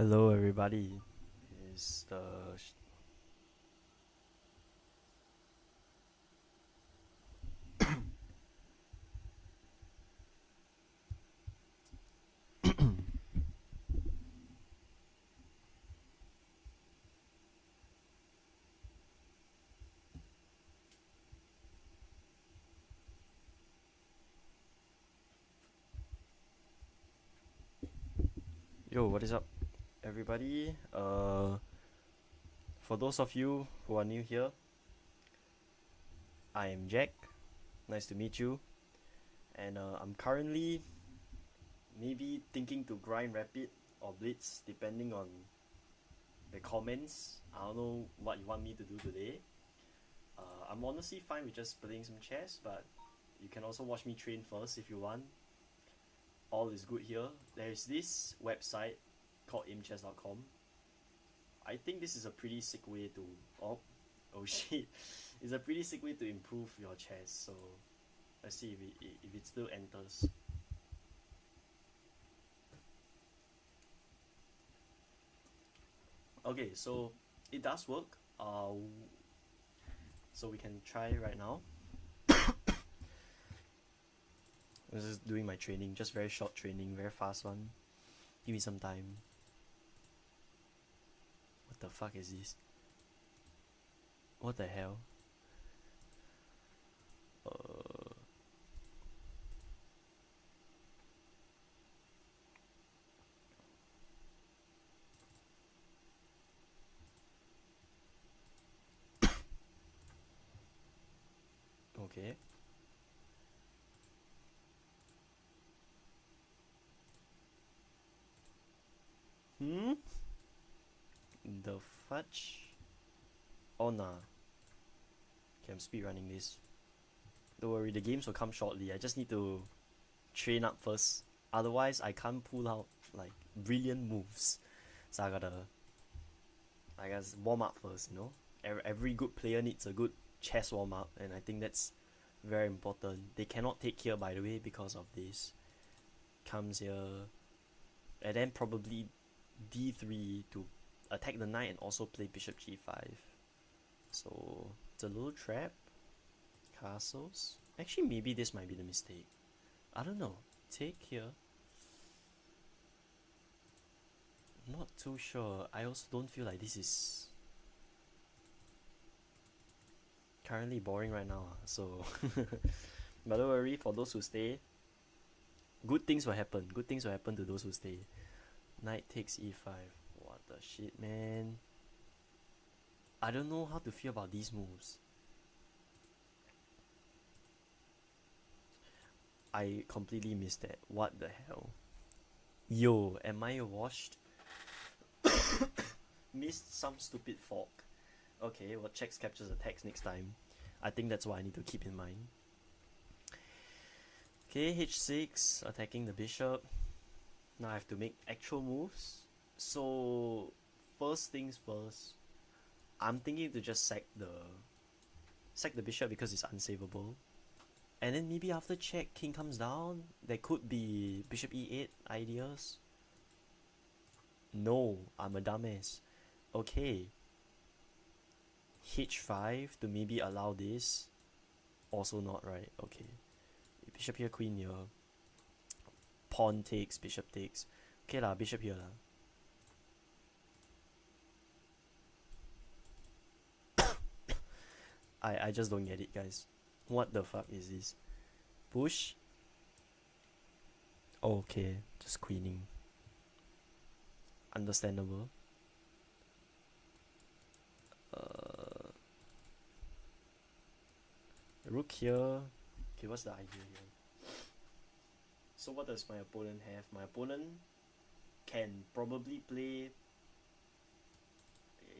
Hello, everybody. Is the Yo, what is up, everybody? For those of you who are new here, I am Jack. Nice to meet you. And I'm currently maybe thinking to grind rapid or blitz, depending on the comments. I don't know what you want me to do today. I'm honestly fine with just playing some chess, but you can also watch me train first if you want. All is good here. There's this website called aimchess.com. I think this is a pretty sick way to oh shit, it's a pretty sick way to improve your chess. So let's see if it still enters. Okay, so it does work. So we can try right now. I'm just doing my training, just very short training, very fast one. Give me some time. What the fuck is this? What the hell? Okay. The fudge? Oh nah. Okay, I'm speedrunning this. Don't worry, the games will come shortly. I just need to train up first. Otherwise, I can't pull out like brilliant moves. So I gotta warm up first, you know? Every good player needs a good chess warm up, and I think that's very important. They cannot take here, by the way, because of this. Comes here, and then probably d3 to attack the knight and also play bishop g5. So it's a little trap. Castles. Actually, maybe this might be the mistake. I don't know. Take here. Not too sure. I also don't feel like this is currently boring right now. So, but don't worry, for those who stay, good things will happen. Good things will happen to those who stay. Knight takes e5. What the shit, man. I don't know how to feel about these moves. I completely missed that. What the hell? Yo, am I washed? Missed some stupid fork. Okay, well, checks captures attacks next time. I think that's what I need to keep in mind. Okay, h6, attacking the bishop. Now I have to make actual moves. So, first things first, I'm thinking to just sack the bishop because it's unsavable. And then maybe after check, king comes down. There could be bishop e8 ideas. No, I'm a dumbass. Okay. h5 to maybe allow this. Also not right. Okay. Bishop here, queen here. Pawn takes, bishop takes. Okay lah, bishop here lah. I just don't get it, guys. What the fuck is this? Push? Okay, just queening. Understandable. Rook here. Okay, what's the idea here? So what does my opponent have? My opponent can probably play...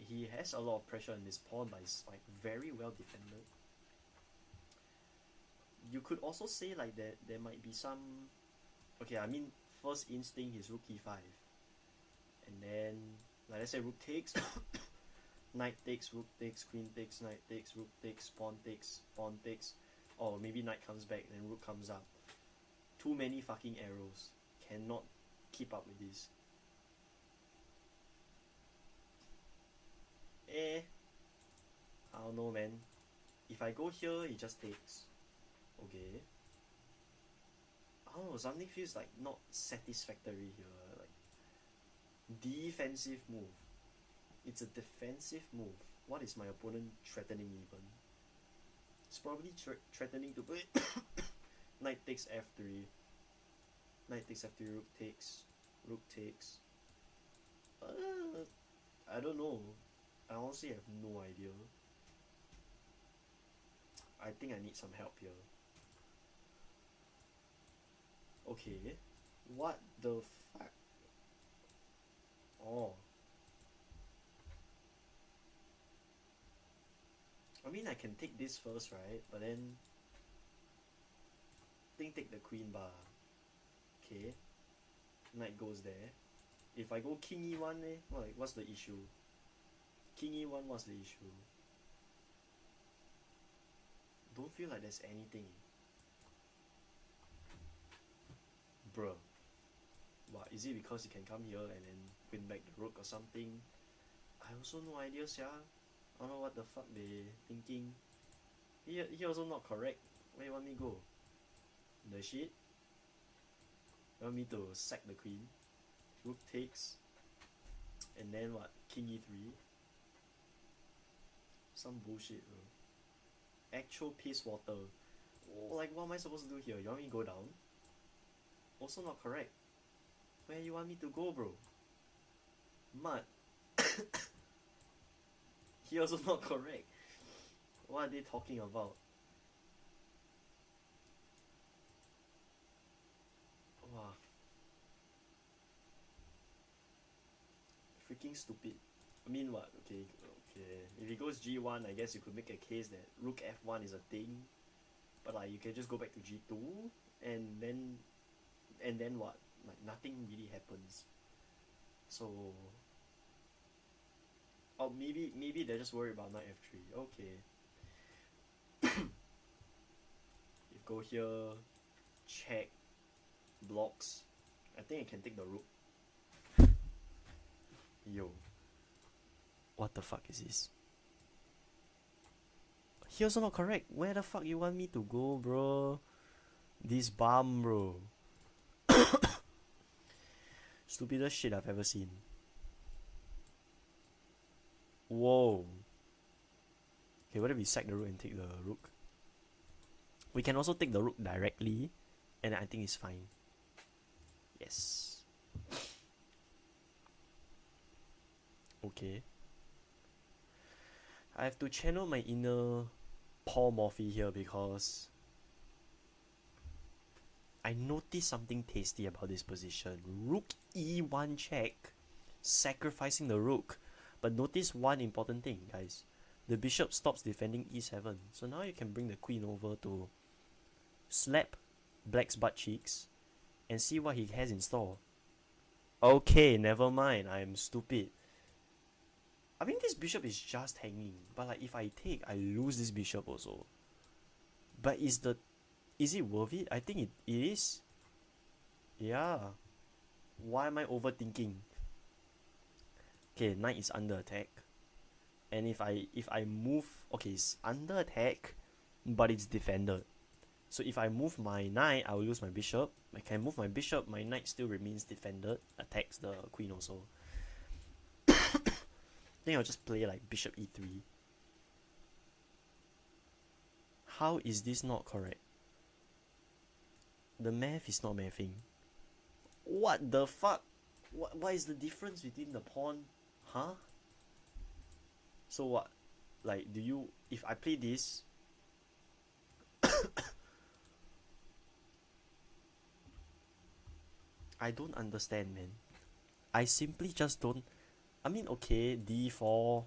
He has a lot of pressure on this pawn, but it's like very well defended. You could also say like that there might be some... Okay, I mean, first instinct is rook e5. And then, like let's say rook takes, knight takes, rook takes, queen takes, knight takes, rook takes, pawn takes. Or maybe knight comes back, then rook comes up. Too many fucking arrows. Cannot keep up with this. I don't know, man. If I go here, he just takes. Okay. I don't know, something feels like not satisfactory here. Like, defensive move. It's a defensive move. What is my opponent threatening even? It's probably threatening to play knight takes f3. Knight takes f3, rook takes. Rook takes. I don't know. I honestly have no idea. I think I need some help here. Okay. What the fuck? Oh. I mean, I can take this first, right? But then I think take the queen bar. Okay. Knight goes there. If I go king e1, like, what's the issue? King e1, what's the issue? Don't feel like there's anything. Bruh. What, is it because you can come here and then win back the rook or something? I also no idea, sia. I don't know what the fuck they thinking. He also not correct. Where you want me go? The shit? You want me to sack the queen? Rook takes. And then what? King e3. Some bullshit, bro. Actual piss water. Oh, like, what am I supposed to do here? You want me to go down? Also not correct. Where you want me to go, bro? Mud. He also not correct. What are they talking about? Wow. Freaking stupid. I mean what? Okay. If he goes g1, I guess you could make a case that rook f1 is a thing. But like, you can just go back to g2 and then what? Like, nothing really happens. So, oh, maybe they're just worried about knight f3. Okay. If go here, check, blocks. I think I can take the rook. Yo. What the fuck is this? He also not correct. Where the fuck you want me to go, bro? This bum, bro. Stupidest shit I've ever seen. Whoa. Okay, what if we sack the rook and take the rook? We can also take the rook directly, and I think it's fine. Yes. Okay. I have to channel my inner Paul Morphy here because I noticed something tasty about this position. Rook e1 check, sacrificing the rook. But notice one important thing, guys. The bishop stops defending e7. So now you can bring the queen over to slap black's butt cheeks and see what he has in store. Okay, never mind. I am stupid. I mean, this bishop is just hanging. But like, if I take, I lose this bishop also. But is it worth it? I think it is. Yeah. Why am I overthinking? Okay, knight is under attack. And if I move, okay, it's under attack, but it's defended. So if I move my knight, I will lose my bishop. I can move my bishop, my knight still remains defended, attacks the queen also. I think I'll just play like bishop e3. How is this not correct? The math is not mathing. What the fuck? What is the difference between the pawn? Huh? So what? Like, do you... If I play this... I don't understand, man. I simply just don't... I mean, okay, d4...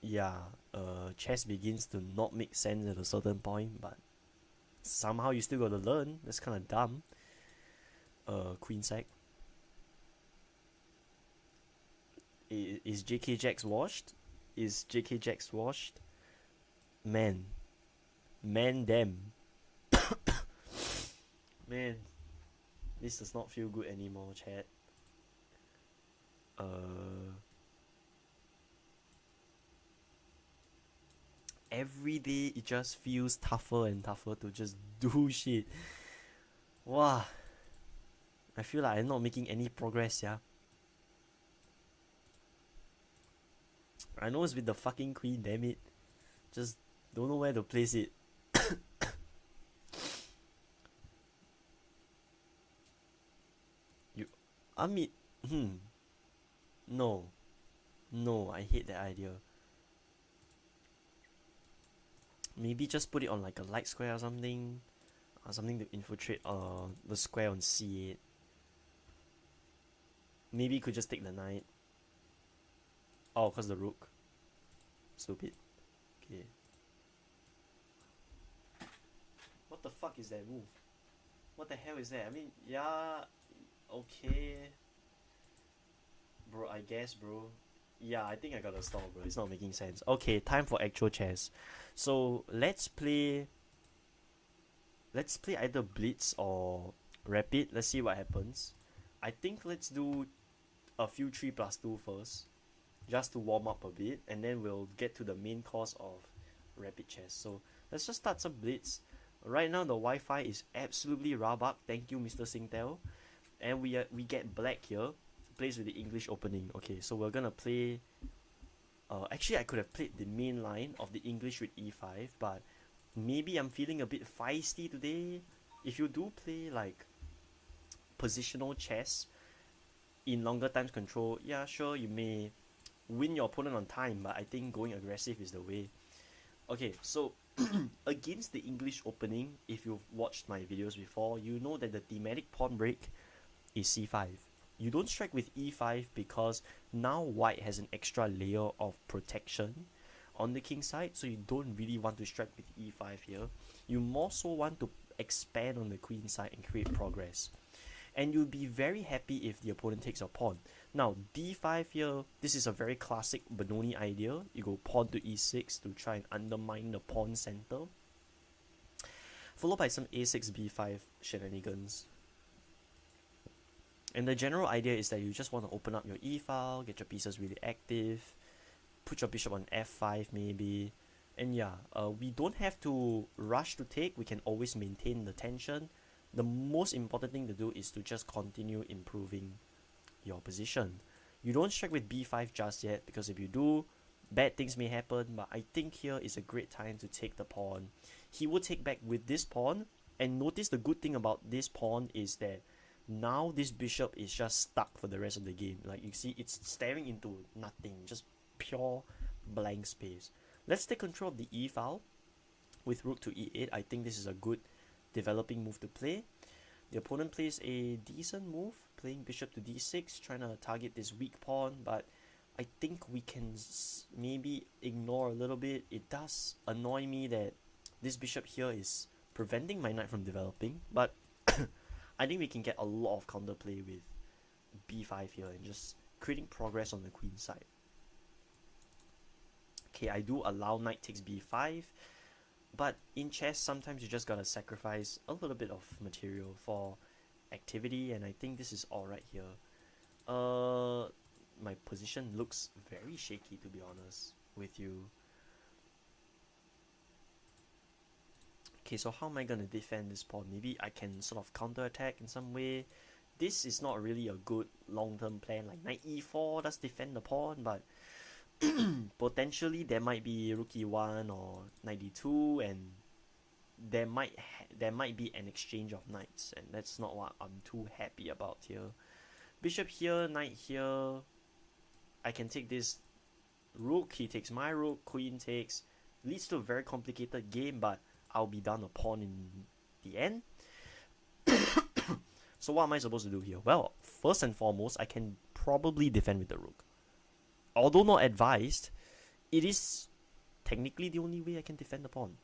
Yeah, chess begins to not make sense at a certain point, but... Somehow you still gotta learn. That's kind of dumb. Queen sack. Is JK Jacks washed? Is JK Jacks washed? Man them. Man, this does not feel good anymore, chat. every day it just feels tougher and tougher to just do shit. Wow. I feel like I'm not making any progress, yeah. I know it's with the fucking queen, damn it. Just don't know where to place it. I mean, no. No, I hate that idea. Maybe just put it on like a light square or something. Something to infiltrate the square on C8. Maybe you could just take the knight. Oh, cause the rook. Stupid. Okay. What the fuck is that move? What the hell is that? I mean, yeah, okay. Bro, I guess, bro. Yeah, I think I gotta stop, bro. It's not making sense. Okay, time for actual chess. So, let's play either blitz or rapid. Let's see what happens. I think let's do a few 3+2 first, just to warm up a bit, and then we'll get to the main course of rapid chess. So let's just start some blitz. Right now the Wi-Fi is absolutely rabak. Thank you, Mr. Singtel. And we get black here. Plays with the English opening. Okay, so we're gonna play. Actually, I could have played the main line of the English with e5, but maybe I'm feeling a bit feisty today. If you do play like positional chess in longer times control, yeah, sure, you may win your opponent on time, but I think going aggressive is the way. Okay, so against the English opening, if you've watched my videos before, you know that the thematic pawn break is c5. You don't strike with e5 because now white has an extra layer of protection on the king side, so you don't really want to strike with e5 here. You more so want to expand on the queen side and create progress. And you'll be very happy if the opponent takes your pawn. Now, d5 here, this is a very classic Benoni idea. You go pawn to e6 to try and undermine the pawn center, followed by some a6, b5 shenanigans. And the general idea is that you just want to open up your e-file, get your pieces really active, put your bishop on f5 maybe. And yeah, we don't have to rush to take. We can always maintain the tension. The most important thing to do is to just continue improving your position. You don't strike with b5 just yet, because if you do, bad things may happen. But I think here is a great time to take the pawn. He will take back with this pawn, and notice the good thing about this pawn is that now this bishop is just stuck for the rest of the game. Like you see, it's staring into nothing, just pure blank space. Let's take control of the e-file with rook to e8. I think this is a good developing move to play. The opponent plays a decent move, playing bishop to d6, trying to target this weak pawn, but I think we can maybe ignore a little bit. It does annoy me that this bishop here is preventing my knight from developing, but I think we can get a lot of counterplay with b5 here and just creating progress on the queen side. Okay, I do allow knight takes b5, but in chess sometimes you just gotta sacrifice a little bit of material for activity, and I think this is alright here. My position looks very shaky, to be honest with you. Okay, so how am I gonna defend this pawn? Maybe I can sort of counter-attack in some way. This is not really a good long-term plan. Like knight e4 does defend the pawn, but potentially there might be rook e1 or knight d2, and there might be an exchange of knights, and that's not what I'm too happy about here. Bishop here, knight here. I can take this rook, he takes my rook, queen takes. Leads to a very complicated game, but I'll be down a pawn in the end. So what am I supposed to do here? Well, first and foremost, I can probably defend with the rook. Although not advised, it is technically the only way I can defend the pawn.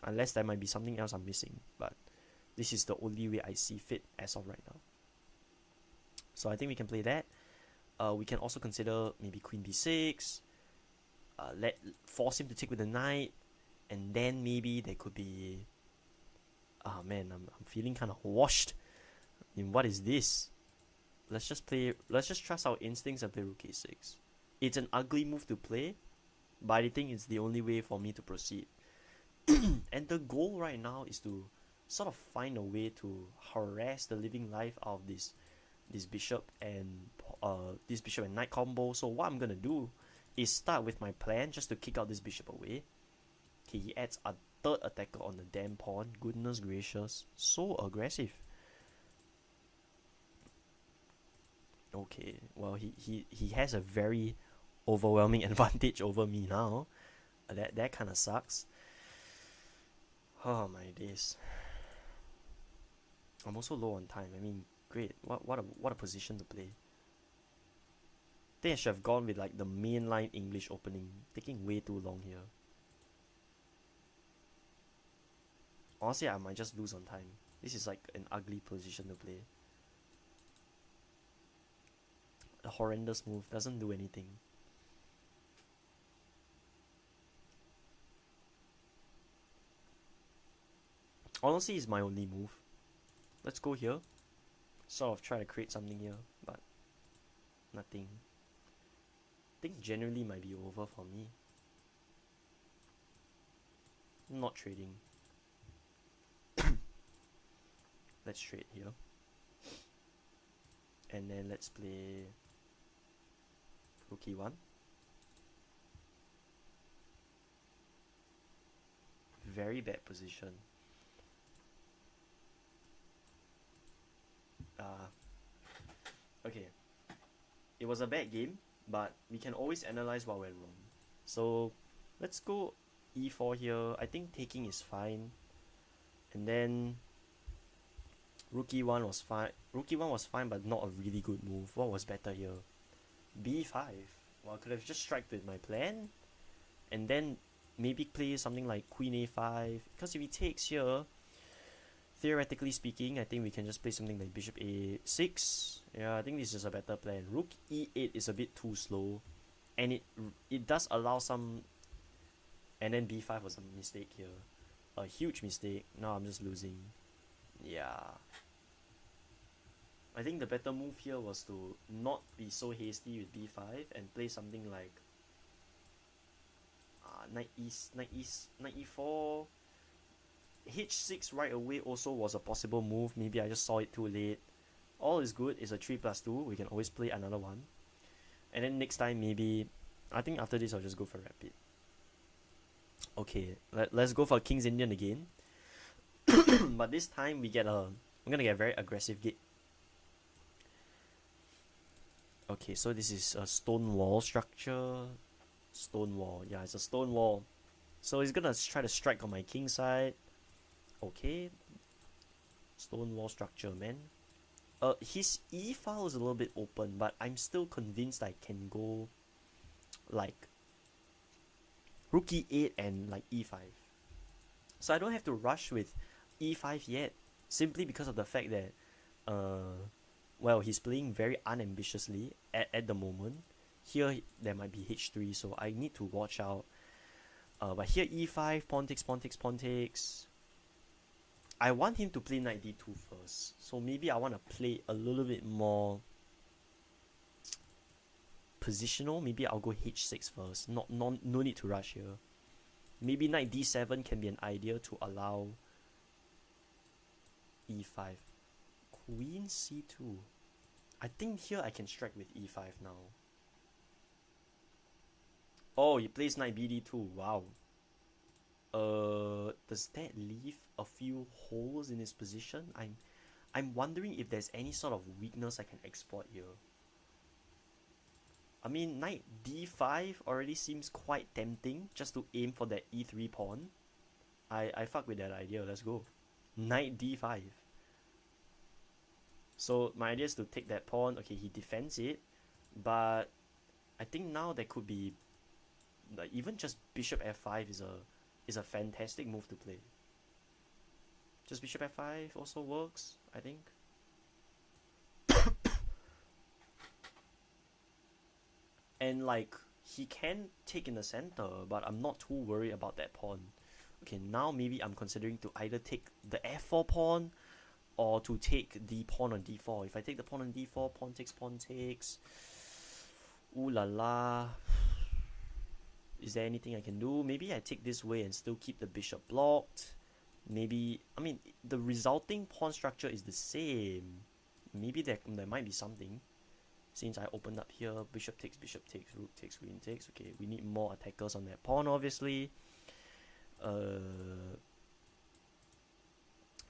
Unless there might be something else I'm missing, but this is the only way I see fit as of right now. So I think we can play that. We can also consider maybe queen b6, force him to take with the knight, and then maybe there could be... Ah man, I'm feeling kind of washed. I mean, what is this? Let's just trust our instincts and play rook a6. It's an ugly move to play, but I think it's the only way for me to proceed. And the goal right now is to sort of find a way to harass the living life out of this bishop and knight combo. So what I'm gonna do is start with my plan just to kick out this bishop away. Okay, he adds a third attacker on the damn pawn. Goodness gracious, so aggressive. Okay, well he has a very overwhelming advantage over me now. That kind of sucks. Oh my days. I'm also low on time. I mean, great. What a position to play. I think I should have gone with like the mainline English opening. Taking way too long here. Honestly, I might just lose on time. This is like an ugly position to play. A horrendous move, doesn't do anything. Honestly, it's my only move. Let's go here. Sort of try to create something here, but nothing. I think generally might be over for me. Not trading. Let's trade here. And then let's play Rook E1. Very bad position. Okay. It was a bad game, but we can always analyze what went wrong. So let's go E4 here. I think taking is fine. And then Rook E1 was fine. Rook E1 was fine, but not a really good move. What was better here? B5. Well, I could have just striked with my plan. And then maybe play something like Queen A5. Because if he takes here, theoretically speaking, I think we can just play something like Bishop A6. Yeah, I think this is a better plan. Rook E8 is a bit too slow. And it does allow some... And then B5 was a mistake here. A huge mistake. Now I'm just losing. Yeah. I think the better move here was to not be so hasty with B5 and play something like Knight E4. H6 right away also was a possible move. Maybe I just saw it too late. All is good. It's a 3+2. We can always play another one. And then next time maybe... I think after this I'll just go for rapid. Okay, let's go for King's Indian again. But this time we get a... I'm gonna get a very aggressive gate. Okay, so this is a stone wall structure. Stone wall. Yeah, it's a stone wall. So he's gonna try to strike on my king side. Okay. Stone wall structure, man. His E file is a little bit open, but I'm still convinced I can go like Rook E8 and like E5. So I don't have to rush with E5 yet, simply because of the fact that well, he's playing very unambitiously at the moment. Here there might be H3, so I need to watch out. But here E5, pawn takes, pawn takes, pawn takes. I want him to play Knight D2 first, so maybe I want to play a little bit more positional. Maybe I'll go H6 first. No need to rush here. Maybe Knight D7 can be an idea to allow E5. Queen C2. I think here I can strike with E5 now. Oh, he plays Knight BD2. Wow. Does that leave a few holes in his position? I'm wondering if there's any sort of weakness I can exploit here. I mean, Knight D5 already seems quite tempting just to aim for that E3 pawn. I fuck with that idea. Let's go. Knight D5. So my idea is to take that pawn. Okay, he defends it, but I think now there could be like even just Bishop F5 is a fantastic move to play. Just Bishop F5 also works, I think. And like he can take in the center, but I'm not too worried about that pawn. Okay, now maybe I'm considering to either take the F4 pawn or to take the pawn on D4. If I take the pawn on D4, pawn takes, pawn takes. Ooh la la. Is there anything I can do? Maybe I take this way and still keep the bishop blocked. Maybe, I mean, the resulting pawn structure is the same. Maybe there might be something. Since I opened up here, bishop takes, rook takes, queen takes. Okay, we need more attackers on that pawn, obviously.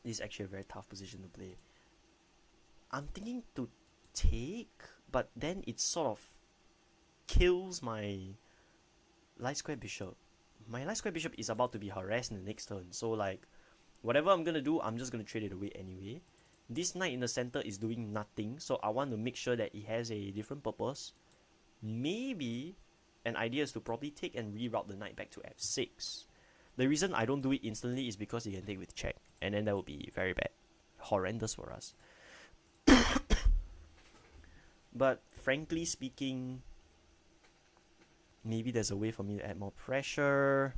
This is actually a very tough position to play. I'm thinking to take, but then it sort of kills my light square bishop. My light square bishop is about to be harassed in the next turn, so like, whatever I'm gonna do, I'm just gonna trade it away anyway. This knight in the center is doing nothing, so I want to make sure that it has a different purpose. Maybe an idea is to probably take and reroute the knight back to f6. The reason I don't do it instantly is because he can take with check, and then that would be very bad. Horrendous for us. But frankly speaking, maybe there's a way for me to add more pressure.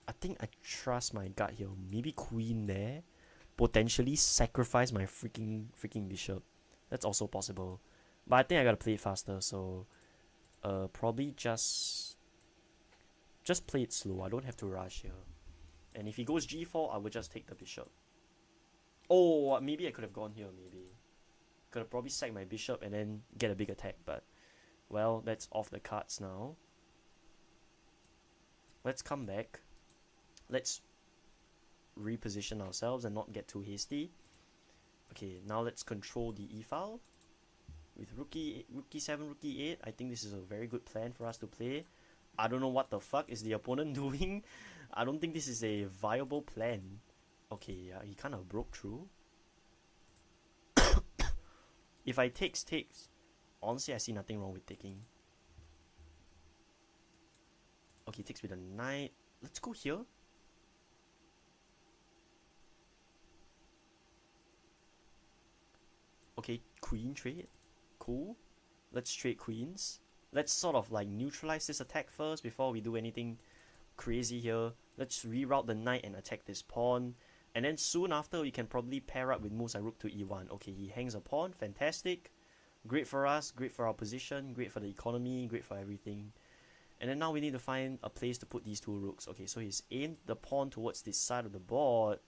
I think I trust my gut here. Maybe queen there. Potentially sacrifice my freaking bishop. That's also possible. But I think I gotta play it faster, so probably just play it slow. I don't have to rush here. And if he goes g4, I would just take the bishop. Oh, maybe I could have gone here, maybe. Could have probably sacked my bishop and then get a big attack, but well, that's off the cards now. Let's come back. Let's reposition ourselves and not get too hasty. Okay, now let's control the e-file. With rook e7, rook e8, I think this is a very good plan for us to play. I don't know what the fuck is the opponent doing. I don't think this is a viable plan. Okay, he kind of broke through. If I takes, honestly I see nothing wrong with taking. Okay, takes with a knight. Let's go here. Okay, queen trade. Cool. Let's trade queens. Let's sort of like neutralize this attack first before we do anything crazy here. Let's reroute the knight and attack this pawn. And then soon after, we can probably pair up with moves like rook to e1. Okay, he hangs a pawn. Fantastic. Great for us. Great for our position. Great for the economy. Great for everything. And then now we need to find a place to put these two rooks. Okay, so he's aimed the pawn towards this side of the board.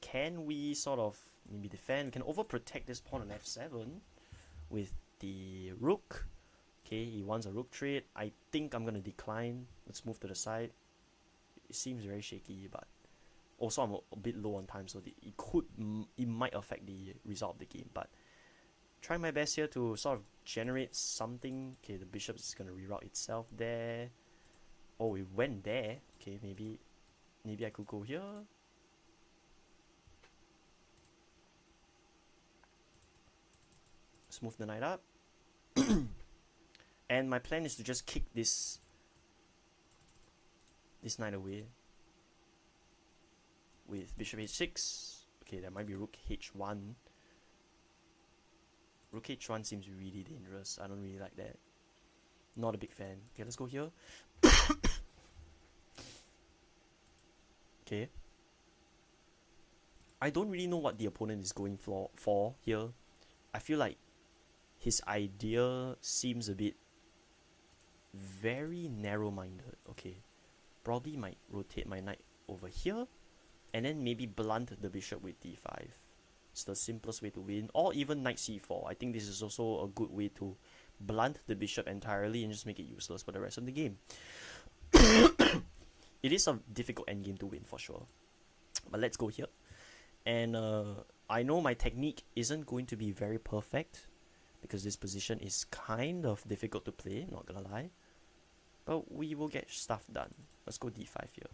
Can we sort of maybe defend? We can overprotect this pawn on f7 with the rook. Okay, he wants a rook trade. I think I'm going to decline. Let's move to the side. It seems very shaky, but also I'm a bit low on time, so it might affect the result of the game. But try my best here to sort of generate something. Okay, the bishop is going to reroute itself there. Oh, it went there. Okay, maybe I could go here. Let's move the knight up. And my plan is to just kick this knight away with bishop h6. Okay, there might be rook h1. Rook h1 seems really dangerous. I don't really like that. Not a big fan. Okay, let's go here. Okay. I don't really know what the opponent is going for here. I feel like his idea seems a bit very narrow-minded. Okay, probably might rotate my knight over here and then maybe blunt the bishop with d5. It's the simplest way to win, or even knight c4. I think this is also a good way to blunt the bishop entirely and just make it useless for the rest of the game. It is a difficult endgame to win for sure, but let's go here. And I know my technique isn't going to be very perfect because this position is kind of difficult to play, not gonna lie. But we will get stuff done. Let's go d5 here.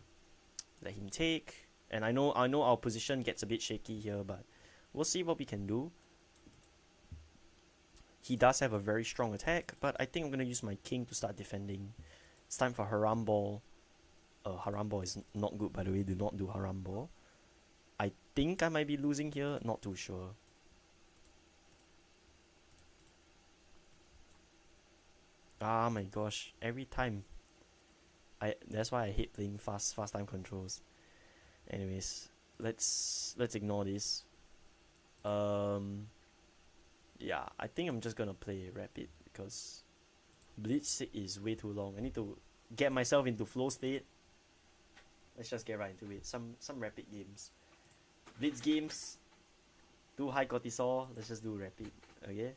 Let him take. And I know our position gets a bit shaky here, but we'll see what we can do. He does have a very strong attack, but I think I'm gonna use my king to start defending. It's time for haram ball. Haram ball is not good, by the way. Do not do haram ball. I think I might be losing here. Not too sure. Ah my gosh, every time. That's why I hate playing fast time controls. Anyways, let's ignore this. Yeah, I think I'm just gonna play rapid because Blitz is way too long. I need to get myself into flow state. Let's just get right into it. Some rapid games. Blitz games, too high cortisol. Let's just do rapid. Okay.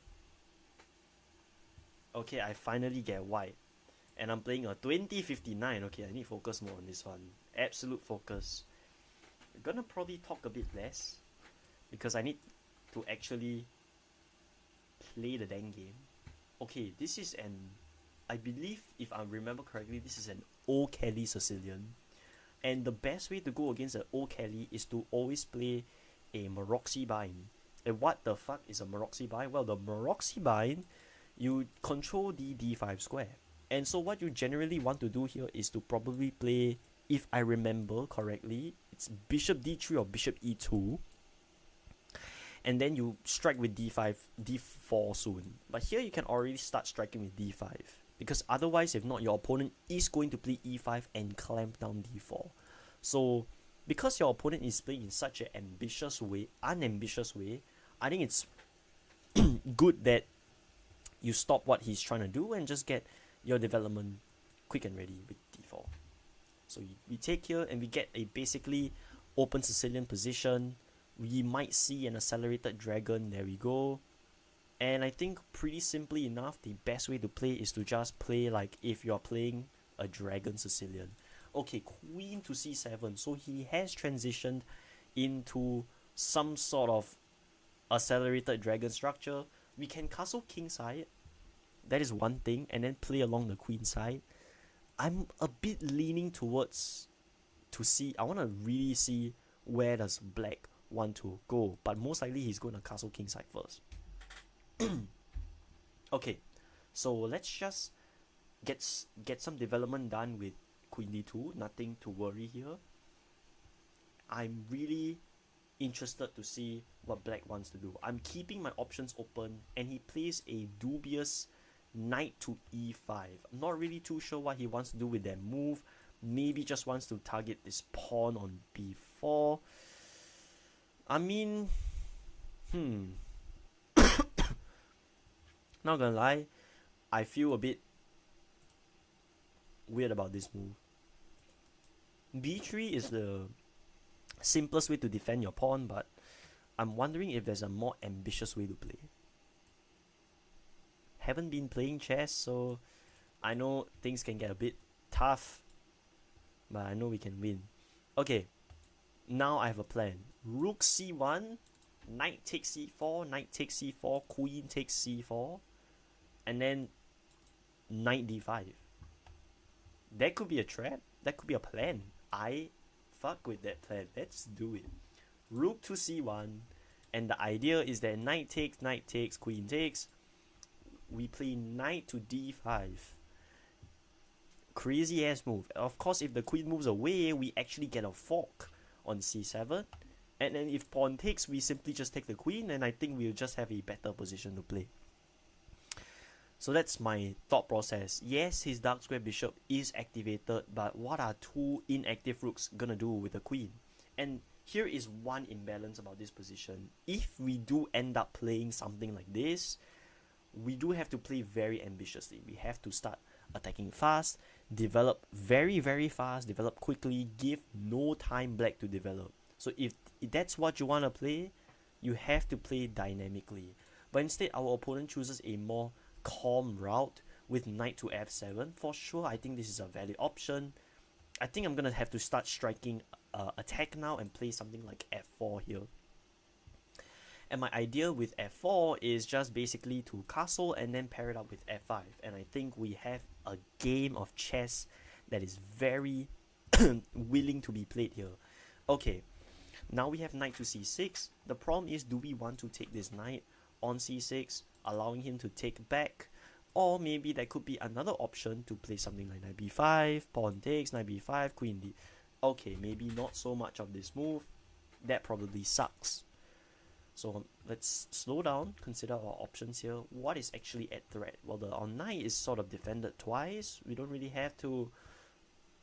Okay, I finally get white. And I'm playing a 2059. Okay, I need focus more on this one. Absolute focus. I'm gonna probably talk a bit less because I need to actually play the dang game. Okay, this is an, I believe if I remember correctly, this is an Old Kelly Sicilian. And the best way to go against an Old Kelly is to always play a Maroxybine. And what the fuck is a Maroxybine? Well, the Maroxybine, you control the d5 square. And so what you generally want to do here is to probably play, if I remember correctly, it's bishop d3 or bishop e2. And then you strike with d5, d4 soon. But here you can already start striking with d5. Because otherwise, if not, your opponent is going to play e5 and clamp down d4. So, because your opponent is playing in such an ambitious way, unambitious way, I think it's good that you stop what he's trying to do and just get your development quick and ready with d4. So we take here and we get a basically open Sicilian position. We might see an accelerated dragon. There we go. And I think pretty simply enough, the best way to play is to just play like if you're playing a dragon Sicilian. Okay, queen to c7. So he has transitioned into some sort of accelerated dragon structure. We can castle king side. That is one thing. And then play along the queen side. I'm a bit leaning towards to see. I want to really see where does black want to go. But most likely he's going to castle king side first. Okay, so let's just get some development done with queen d2. Nothing to worry here. I'm really interested to see what black wants to do. I'm keeping my options open, and he plays a dubious knight to e5. I'm not really too sure what he wants to do with that move. Maybe just wants to target this pawn on b4. I mean, not gonna lie, I feel a bit weird about this move. b3 is the simplest way to defend your pawn, but I'm wondering if there's a more ambitious way to play. Haven't been playing chess, so I know things can get a bit tough, but I know we can win. Okay, now I have a plan. Rook c1, knight takes c4, knight takes c4, queen takes c4, and then knight d5. That could be a trap. That could be a plan. I fuck with that plan. Let's do it. Rook to c1, and the idea is that knight takes, queen takes. We play knight to d5. Crazy ass move. Of course, if the queen moves away, we actually get a fork on c7. And then if pawn takes, we simply just take the queen, and I think we'll just have a better position to play. So that's my thought process. Yes, his dark square bishop is activated, but what are two inactive rooks gonna do with the queen? And here is one imbalance about this position. If we do end up playing something like this, we do have to play very ambitiously. We have to start attacking fast, develop very, very fast, develop quickly, give no time black to develop. So if that's what you want to play, you have to play dynamically. But instead, our opponent chooses a more calm route with knight to f7. For sure, I think this is a valid option. I think I'm going to have to start striking attack now and play something like f4 here. And my idea with f4 is just basically to castle and then pair it up with f5. And I think we have a game of chess that is very willing to be played here. Okay, now we have knight to c6. The problem is, do we want to take this knight on c6, allowing him to take back? Or maybe there could be another option to play something like knight b5, pawn takes, knight b5, queen d. Okay, maybe not so much of this move. That probably sucks. So let's slow down, consider our options here. What is actually at threat? Well, our knight is sort of defended twice. We don't really have to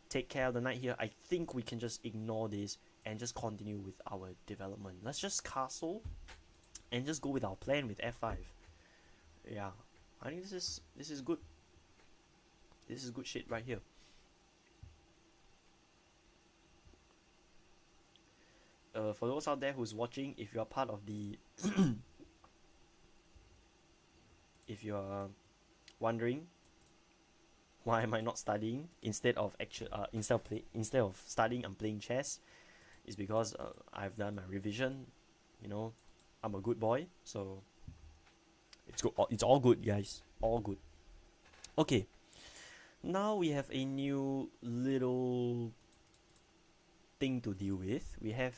take care of the knight here. I think we can just ignore this and just continue with our development. Let's just castle and just go with our plan with f5. Yeah, I think this is good. This is good shit right here. For those out there who's watching, if you're part of the if you're wondering why am I not studying instead of studying, I'm playing chess, is because I've done my revision. You know, I'm a good boy, so it's good. It's all good, guys. All good. Okay. Now we have a new little thing to deal with. We have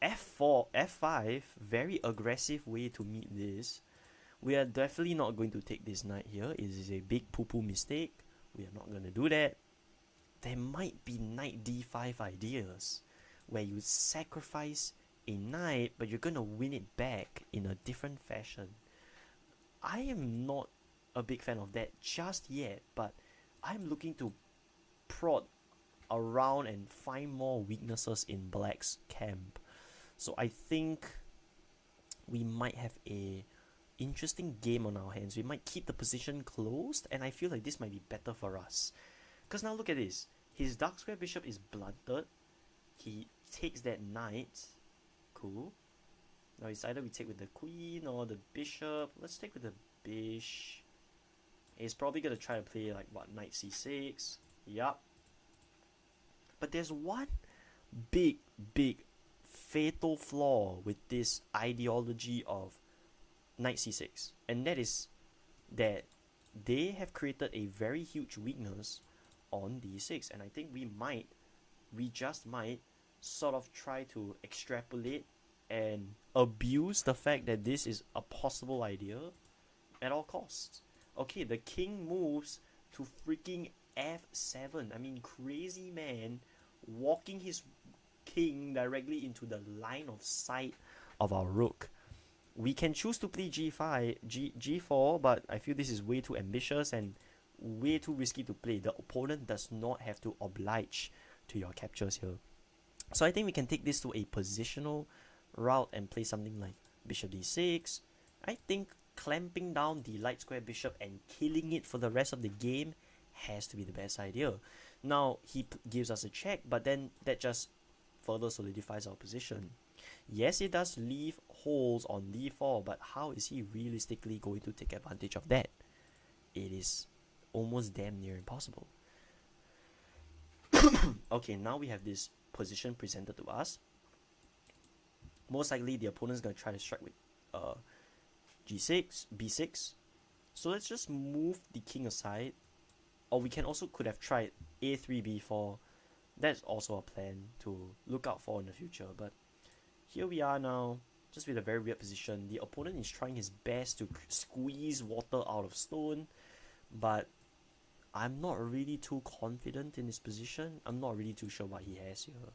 f4, f5, very aggressive way to meet this. We are definitely not going to take this knight here. It is a big poo-poo mistake. We are not going to do that. There might be knight d5 ideas where you sacrifice a knight, but you're going to win it back in a different fashion. I am not a big fan of that just yet, but I'm looking to prod around and find more weaknesses in Black's camp. So I think we might have a interesting game on our hands. We might keep the position closed, and I feel like this might be better for us. Because now look at this. His dark square bishop is blunted. He takes that knight. Cool. Now it's either we take with the queen or the bishop. Let's take with the bish. He's probably going to try to play like what, knight c6. Yup. But there's one big fatal flaw with this ideology of knight c6, and that is that they have created a very huge weakness on d6, and I think we just might sort of try to extrapolate and abuse the fact that this is a possible idea at all costs. Okay, the king moves to freaking f7. I mean, crazy man walking his king directly into the line of sight of our rook. We can choose to play g4, but I feel this is way too ambitious and way too risky to play. The opponent does not have to oblige to your captures here. So I think we can take this to a positional route and play something like bishop d6. I think clamping down the light square bishop and killing it for the rest of the game has to be the best idea. Now, he gives us a check, but then that just further solidifies our position. Yes, it does leave holes on d4, but how is he realistically going to take advantage of that? It is almost damn near impossible. Okay, now we have this position presented to us. Most likely the opponent's going to try to strike with g6, b6. So let's just move the king aside. Or we could have tried a3, b4. That's also a plan to look out for in the future. But here we are now, just with a very weird position. The opponent is trying his best to squeeze water out of stone, but I'm not really too confident in his position. I'm not really too sure what he has here.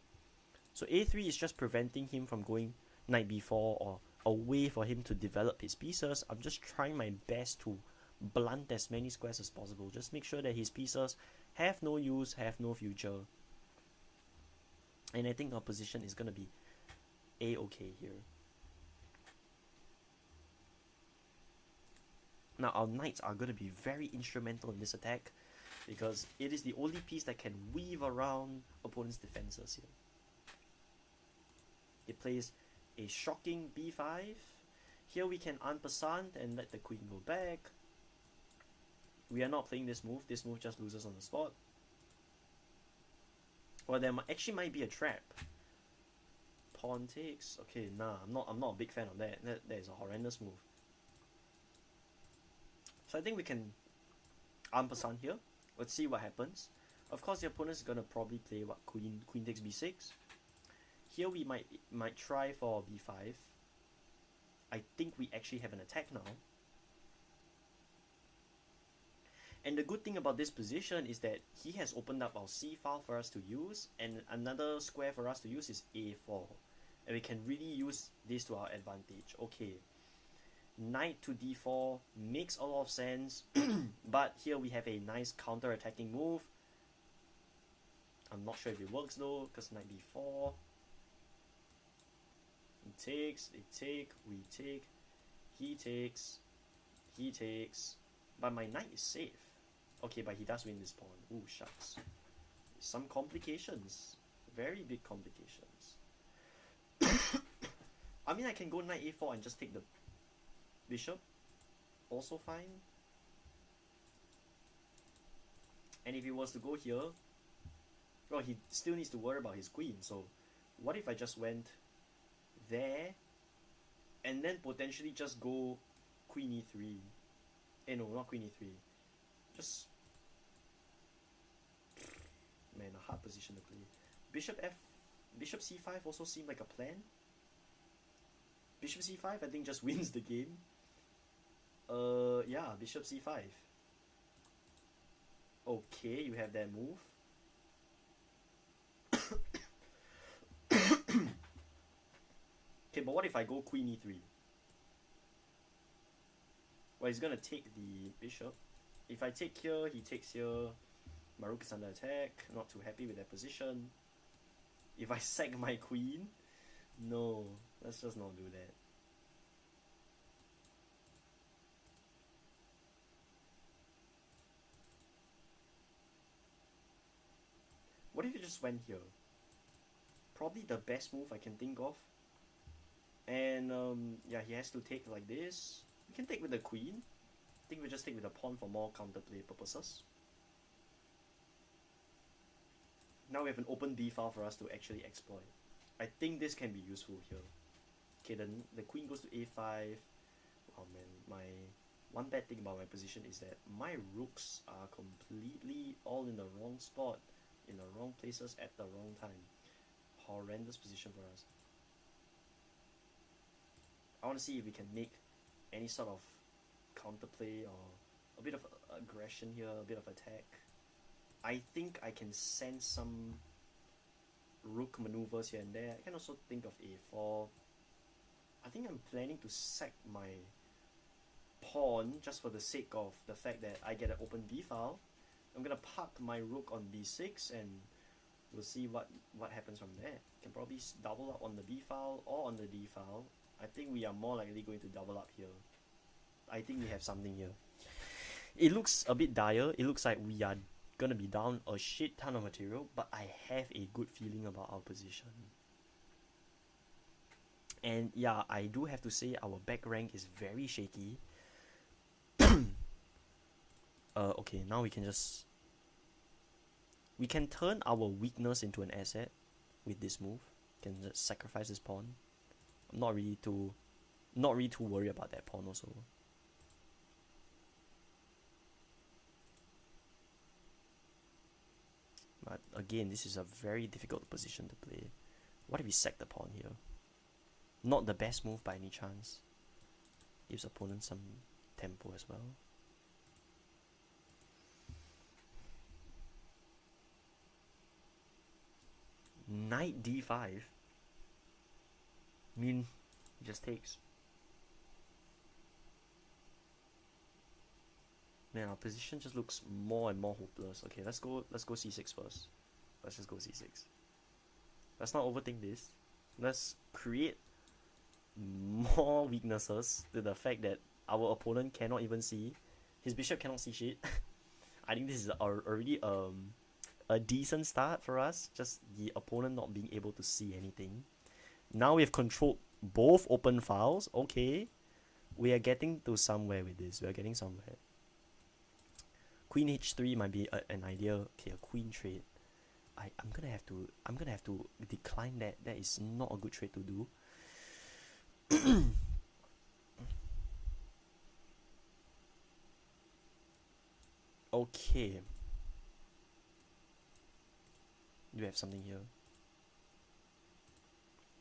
So a3 is just preventing him from going knight b4 or a way for him to develop his pieces. I'm just trying my best to blunt as many squares as possible. Just make sure that his pieces have no use, have no future. And I think our position is going to be a-okay here. Now our knights are going to be very instrumental in this attack, because it is the only piece that can weave around opponent's defenses here. It plays a shocking b5. Here we can en passant and let the queen go back. We are not playing this move. This move just loses on the spot. Well, there actually might be a trap. Pawn takes. Okay, nah, I'm not a big fan of that. That is a horrendous move. So I think we can en passant here. Let's see what happens. Of course, the opponent is gonna probably play what, queen takes b6. Here we might try for b5. I think we actually have an attack now. And the good thing about this position is that he has opened up our c file for us to use, and another square for us to use is a4. And we can really use this to our advantage. Okay, knight to d4 makes a lot of sense, but here we have a nice counter-attacking move. I'm not sure if it works though, because knight b4. He takes, they take, we take, he takes, but my knight is safe. Okay, but he does win this pawn. Ooh, shucks. Some complications. Very big complications. I mean, I can go knight a4 and just take the bishop. Also fine. And if he was to go here, well, he still needs to worry about his queen. So what if I just went there and then potentially just go queen e3? No, not queen e3. Just, man, a hard position to play. Bishop c5 also seemed like a plan. Bishop c5 I think just wins the game. Yeah, bishop c5. Okay, you have that move. Okay, but what if I go queen e3? Well, he's gonna take the bishop. If I take here, he takes here. My rook is under attack. Not too happy with that position. If I sack my queen, no, let's just not do that. What if you just went here? Probably the best move I can think of. And yeah, he has to take like this. We can take with the queen. I think we just take with the pawn for more counterplay purposes. Now we have an open b file for us to actually exploit. I think this can be useful here. Okay, then the queen goes to a5. Oh man, my one bad thing about my position is that my rooks are completely all in the wrong spot, in the wrong places at the wrong time. Horrendous position for us. I want to see if we can make any sort of counterplay or a bit of aggression here, a bit of attack. I think I can sense some rook maneuvers here and there. I can also think of a4. I think I'm planning to sack my pawn just for the sake of the fact that I get an open b file. I'm gonna park my rook on b6 and we'll see what happens from there. Can probably double up on the b file or on the d file. I think we are more likely going to double up here. I think we have something here. It looks a bit dire. It looks like we are gonna be down a shit ton of material, but I have a good feeling about our position. And yeah, I do have to say our back rank is very shaky. Okay, now we can turn our weakness into an asset with this move. Can just sacrifice this pawn. I'm not really too worried about that pawn also. But again, this is a very difficult position to play. What if we sack the pawn here? Not the best move by any chance. Gives opponent some tempo as well. Knight d5. I mean, it just takes. Man, our position just looks more and more hopeless. Okay, let's go c6 first. Let's just go c6. Let's not overthink this. Let's create more weaknesses to the fact that our opponent cannot even see. His bishop cannot see shit. I think this is already a decent start for us. Just the opponent not being able to see anything. Now we have controlled both open files. Okay, we are getting to somewhere with this. We are getting somewhere. Queen h3 might be an idea. Okay, a queen trade. I'm gonna have to decline that. That is not a good trade to do. Okay. You have something here.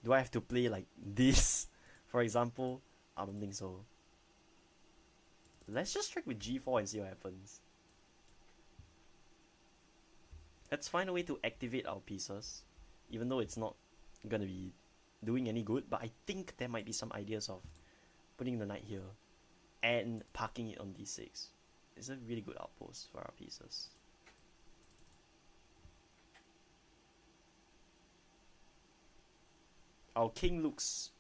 Do I have to play like this, for example? I don't think so. Let's just check with g4 and see what happens. Let's find a way to activate our pieces, even though it's not gonna be doing any good. But I think there might be some ideas of putting the knight here and parking it on d6. It's a really good outpost for our pieces. Our king looks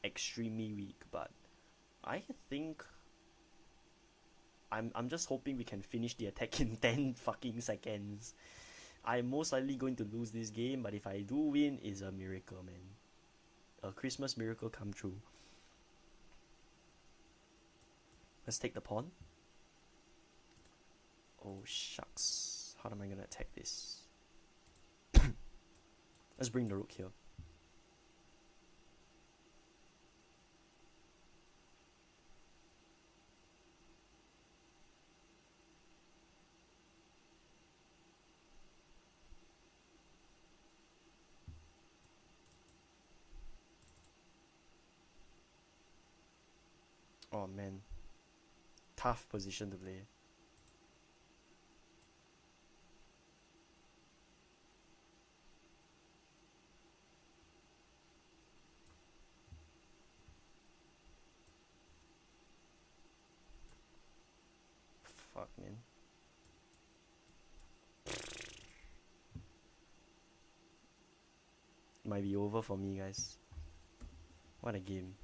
extremely weak, but I think I'm just hoping we can finish the attack in 10 fucking seconds. I'm most likely going to lose this game, but if I do win, it's a miracle, man. A Christmas miracle come true. Let's take the pawn. Oh shucks. How am I gonna attack this? Let's bring the rook here. Oh man. Tough position to play. Fuck, man. Might be over for me, guys. What a game.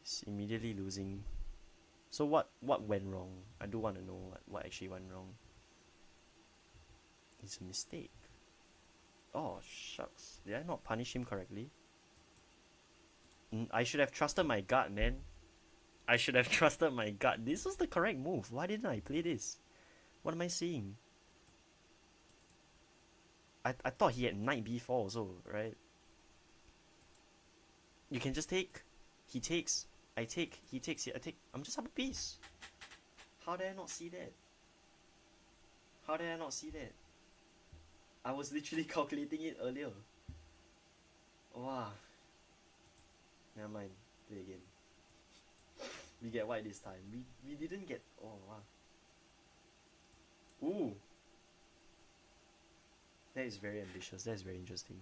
It's immediately losing. So what went wrong? I do want to know what actually went wrong. It's a mistake. Oh shucks. Did I not punish him correctly? I should have trusted my gut, man. I should have trusted my gut. This was the correct move. Why didn't I play this? What am I seeing? I thought he had knight b4 also, right? You can just take. He takes. I take. He takes. I take. I'm just up a piece. How did I not see that? How did I not see that? I was literally calculating it earlier. Wow. Never mind. Play again. We get white this time. We didn't get. Oh wow. Ooh. That is very ambitious. That is very interesting.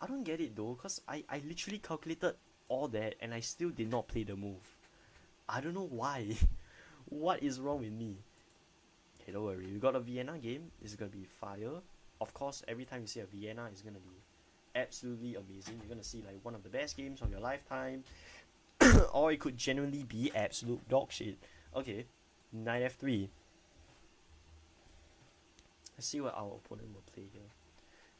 I don't get it though, cause I literally calculated all that and I still did not play the move. I don't know why. What is wrong with me? Okay, don't worry. We got a Vienna game. This is gonna be fire. Of course, every time you see a Vienna, it's gonna be absolutely amazing. You're gonna see like one of the best games of your lifetime. Or it could genuinely be absolute dog shit. Okay, knight f3. Let's see what our opponent will play here.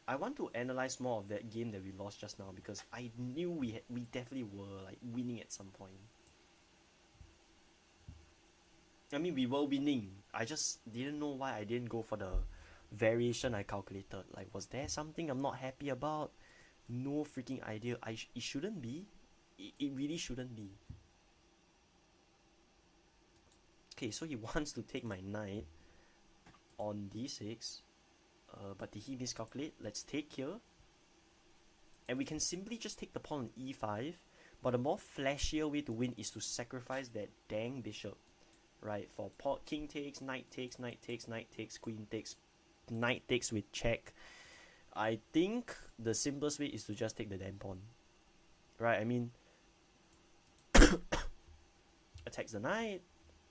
I want to analyze more of that game that we lost just now because I knew we definitely were like winning at some point. I mean, we were winning. I just didn't know why I didn't go for the variation I calculated. Like, was there something I'm not happy about? No freaking idea. It shouldn't be. It really shouldn't be. Okay, so he wants to take my knight on d6. But did he miscalculate? Let's take here. And we can simply just take the pawn on e5. But a more flashier way to win is to sacrifice that dang bishop. Right, for king takes, knight takes, knight takes, knight takes, queen takes, knight takes with check. I think the simplest way is to just take the damn pawn. Right, I mean... attacks the knight.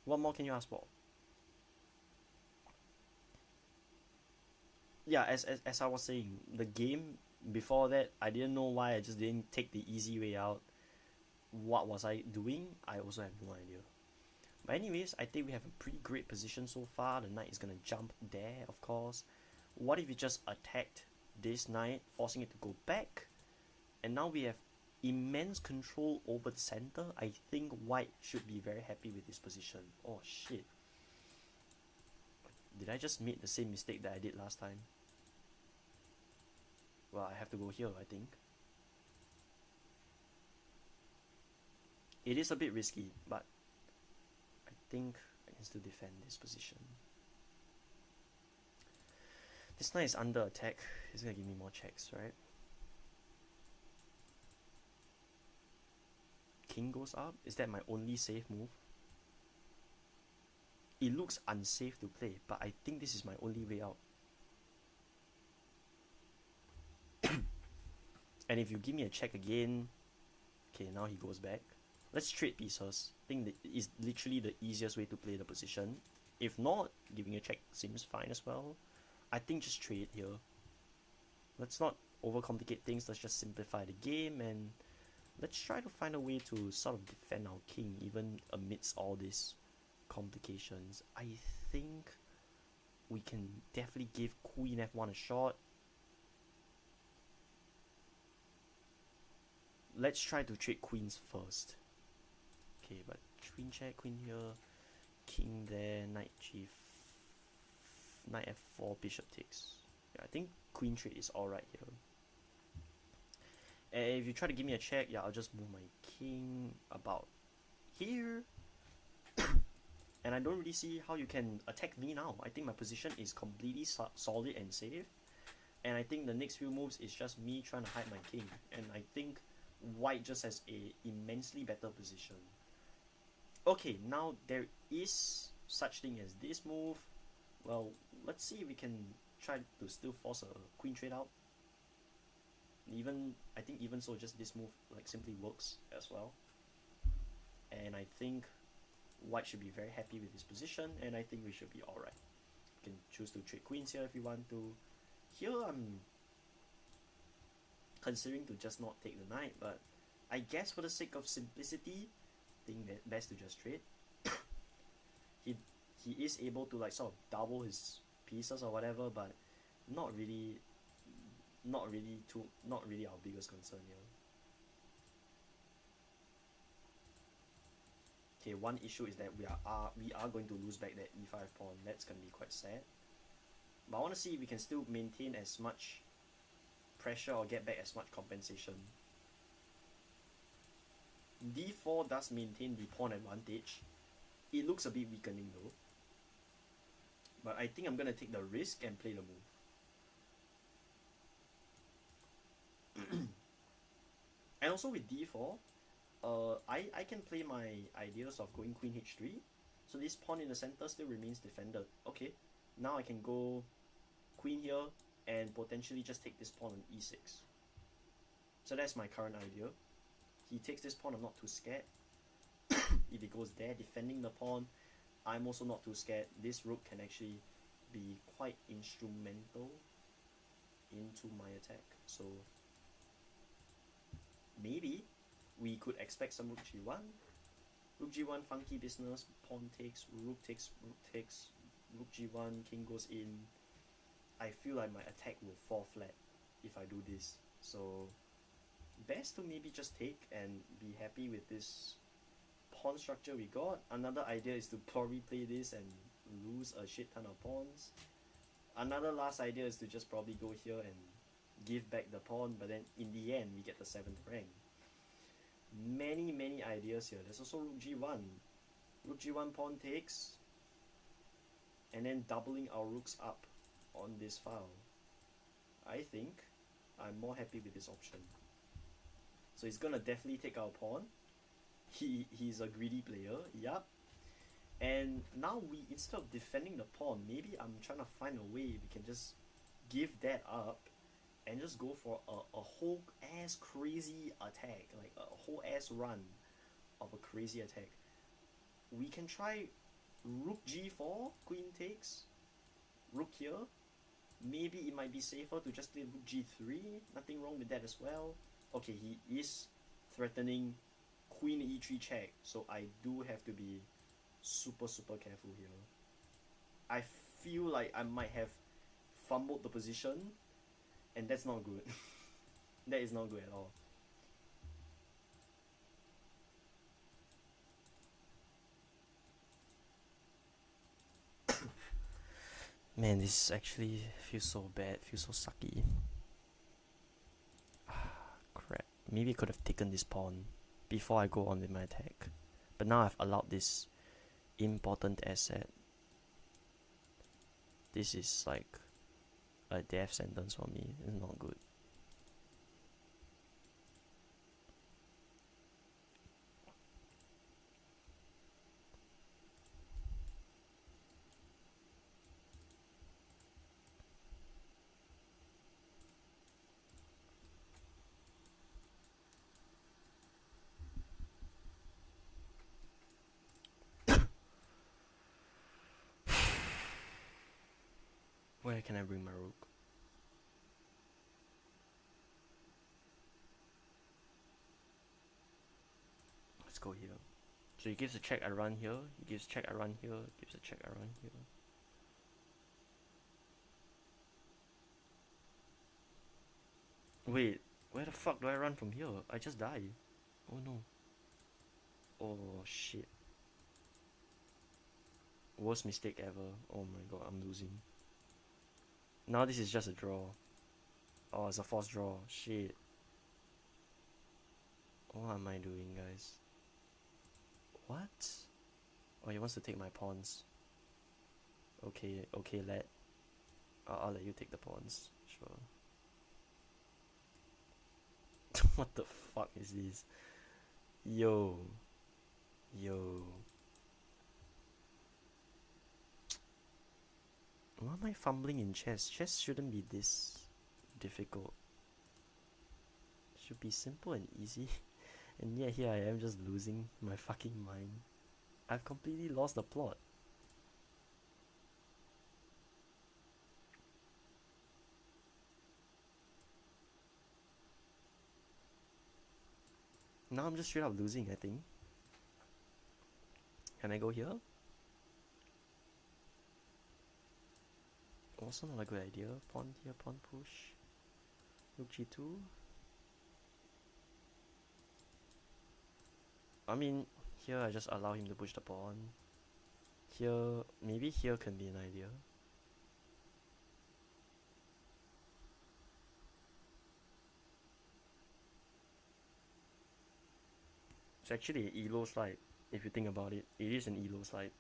What more can you ask for? Yeah, as I was saying, the game before that, I didn't know why I just didn't take the easy way out. What was I doing? I also have no idea. But anyways, I think we have a pretty great position so far. The knight is going to jump there, of course. What if we just attacked this knight, forcing it to go back? And now we have immense control over the center. I think white should be very happy with this position. Oh shit. Did I just make the same mistake that I did last time? Well, I have to go here, I think. It is a bit risky, but I think I can still defend this position. This knight is under attack. It's gonna give me more checks, right? King goes up. Is that my only safe move? It looks unsafe to play, but I think this is my only way out. And if you give me a check again... Okay, now he goes back. Let's trade pieces. I think that is literally the easiest way to play the position. If not, giving a check seems fine as well. I think just trade here. Let's not overcomplicate things. Let's just simplify the game and let's try to find a way to sort of defend our king even amidst all this. complications. I think we can definitely give Queen F1 a shot. Let's try to trade queens first. Okay, but queen check, queen here, king there, knight knight f4, bishop takes. Yeah, I think queen trade is alright here. And if you try to give me a check, yeah, I'll just move my king about here. And I don't really see how you can attack me now. I think my position is completely solid and safe. And I think the next few moves is just me trying to hide my king. And I think white just has a immensely better position. Okay, now there is such thing as this move. Well, let's see if we can try to still force a queen trade out. I think even so, just this move like simply works as well. And I think white should be very happy with his position, and I think we should be alright. You can choose to trade queens here if you want to. Here I'm considering to just not take the knight, but I guess for the sake of simplicity, I think that best to just trade. he is able to like sort of double his pieces or whatever, but not really our biggest concern here. Okay, one issue is that we are going to lose back that e5 pawn. That's gonna be quite sad. But I want to see if we can still maintain as much pressure or get back as much compensation. d4 does maintain the pawn advantage. It looks a bit weakening though. But I think I'm gonna take the risk and play the move. And also with d4, I can play my ideas of going queen h3. So this pawn in the center still remains defended. Okay, now I can go queen here and potentially just take this pawn on e6. So that's my current idea. He takes this pawn, I'm not too scared. If he goes there, defending the pawn, I'm also not too scared. This rook can actually be quite instrumental into my attack. So maybe we could expect some rook g1. Rook g1, funky business, pawn takes, rook takes, rook g1, king goes in. I feel like my attack will fall flat if I do this. So best to maybe just take and be happy with this pawn structure we got. Another idea is to probably play this and lose a shit ton of pawns. Another last idea is to just probably go here and give back the pawn, but then in the end we get the 7th rank. Many ideas here. There's also rook g1. Rook g1 pawn takes, and then doubling our rooks up on this file. I think I'm more happy with this option. So he's gonna definitely take our pawn. He's a greedy player, yup. And now we, instead of defending the pawn, maybe I'm trying to find a way we can just give that up and just go for a whole ass crazy attack, like a whole ass run of a crazy attack. We can try rook g4, queen takes, rook here. Maybe it might be safer to just play rook g3, nothing wrong with that as well. Okay, he is threatening queen e3 check, so I do have to be super careful here. I feel like I might have fumbled the position, and that's not good. That is not good at all. Man, this actually feels so bad, feels so sucky. Crap. Maybe I could have taken this pawn before I go on with my attack. But now I've allowed this important asset. This is like a death sentence for me. It's not good. Where can I bring my rook? Let's go here. So he gives a check, I run here. He gives check, I run here. Gives a check, I run here. Wait, where the fuck do I run from here? I just died. Oh no. Oh shit. Worst mistake ever. Oh my god, I'm losing. Now this is just a draw. Oh, it's a forced draw. Shit. What am I doing, guys? What? Oh, he wants to take my pawns. Okay, okay, lad. I'll let you take the pawns. Sure. What the fuck is this? Yo. Yo. Why am I fumbling in chess? Chess shouldn't be this difficult. It should be simple and easy. And yet here I am just losing my fucking mind. I've completely lost the plot. Now I'm just straight up losing, I think. Can I go here? Also not a good idea. Pawn here, pawn push. Rook g2. I mean, here I just allow him to push the pawn. Here, maybe here can be an idea. It's actually an Elo Slide, if you think about it. It is an Elo Slide.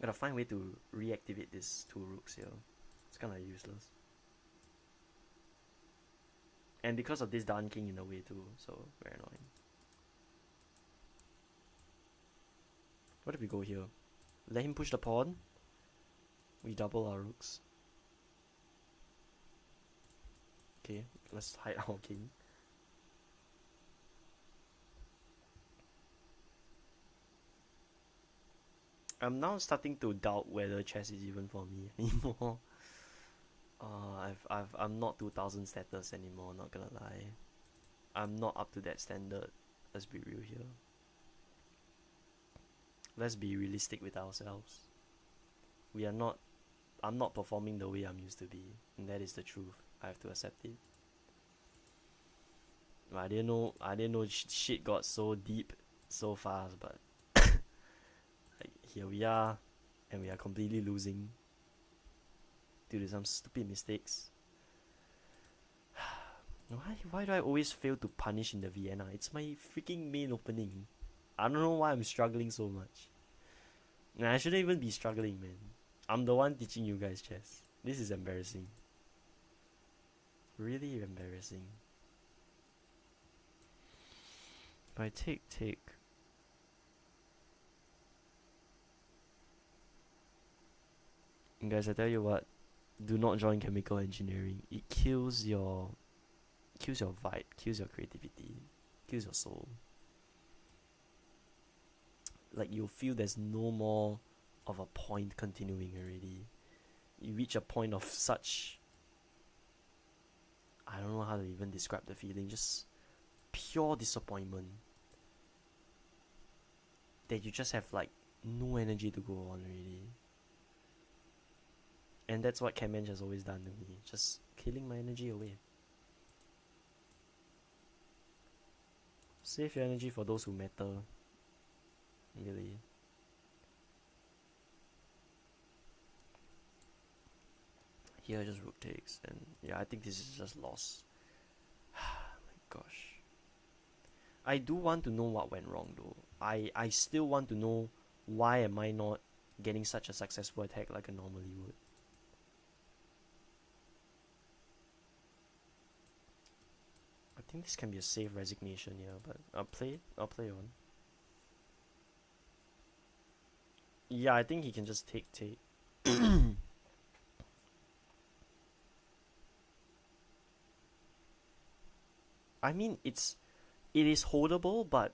Gotta find a way to reactivate these two rooks here. It's kinda useless. And because of this Dun King in the way too, so very annoying. What if we go here? Let him push the pawn. We double our rooks. Okay, let's hide our king. I'm now starting to doubt whether chess is even for me anymore. I'm not 2000 status anymore, not gonna lie. I'm not up to that standard. Let's be real here. Let's be realistic with ourselves. I'm not performing the way I'm used to be, and that is the truth. I have to accept it. I didn't know shit got so deep so fast, but like, here we are, and we are completely losing due to some stupid mistakes. Why do I always fail to punish in the Vienna? It's my freaking main opening. I don't know why I'm struggling so much. Nah, I shouldn't even be struggling, man. I'm the one teaching you guys chess. This is embarrassing. Really embarrassing. If I take. And guys, I tell you what, do not join chemical engineering. It kills your vibe, kills your creativity, kills your soul. Like, you'll feel there's no more of a point continuing already. You reach a point of such, I don't know how to even describe the feeling, just pure disappointment, that you just have like no energy to go on already. And that's what Chem Eng has always done to me, just killing my energy away. Save your energy for those who matter. Really. Here just rook takes, and yeah, I think this is just loss. My gosh. I do want to know what went wrong though. I still want to know why am I not getting such a successful attack like I normally would. I think this can be a safe resignation here, but I'll play on. Yeah, I think he can just take. I mean, it is holdable, but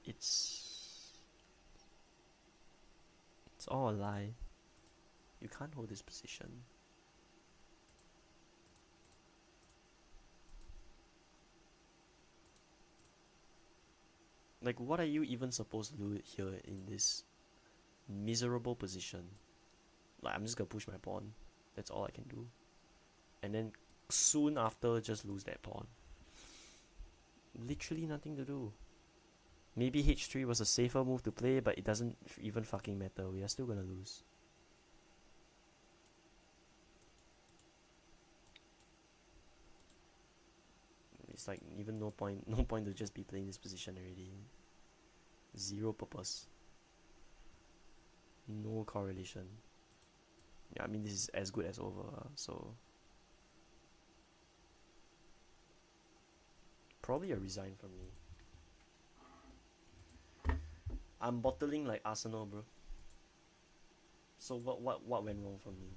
it's all a lie. You can't hold this position. Like, what are you even supposed to do here in this miserable position? Like, I'm just gonna push my pawn. That's all I can do. And then soon after, just lose that pawn. Literally nothing to do. Maybe h3 was a safer move to play, but it doesn't even fucking matter. We are still gonna lose. It's like even no point to just be playing this position already. Zero purpose. No correlation. Yeah, I mean this is as good as over, so probably a resign from me. I'm bottling like Arsenal, bro. So what went wrong for me?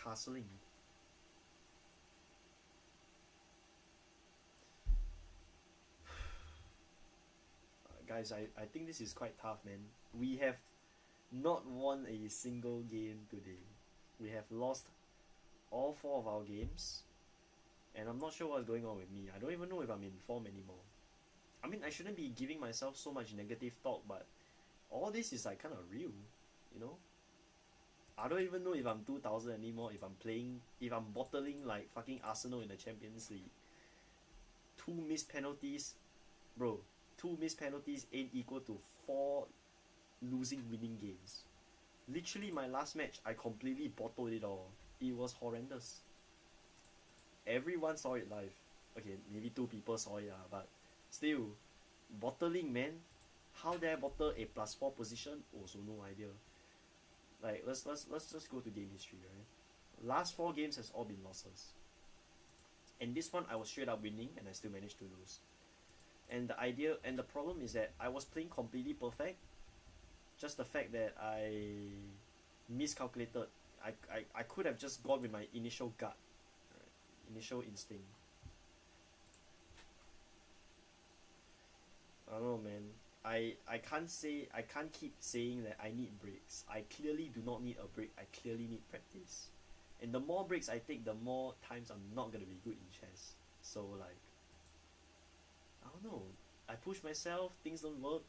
Castling. Guys, I think this is quite tough, man. We have not won a single game today. We have lost all 4 of our games. And I'm not sure what's going on with me. I don't even know if I'm in form anymore. I mean, I shouldn't be giving myself so much negative talk, but all this is like kind of real, you know? I don't even know if I'm 2000 anymore, if I'm bottling like fucking Arsenal in the Champions League. 2 missed penalties, bro. 2 missed penalties ain't equal to 4 losing winning games. Literally, my last match, I completely bottled it all. It was horrendous. Everyone saw it live. Okay, maybe 2 people saw it, but still, bottling, man. How did I bottle a +4 position? Also, no idea. Like, let's just go to game history, right? Last 4 games has all been losses. And this one, I was straight up winning, and I still managed to lose. And the problem is that I was playing completely perfect. Just the fact that I miscalculated. I could have just gone with my initial gut, right? Initial instinct. I don't know, man. I can't keep saying that I need breaks. I clearly do not need a break. I clearly need practice. And the more breaks I take, the more times I'm not gonna be good in chess. So like, I don't know. I push myself, things don't work.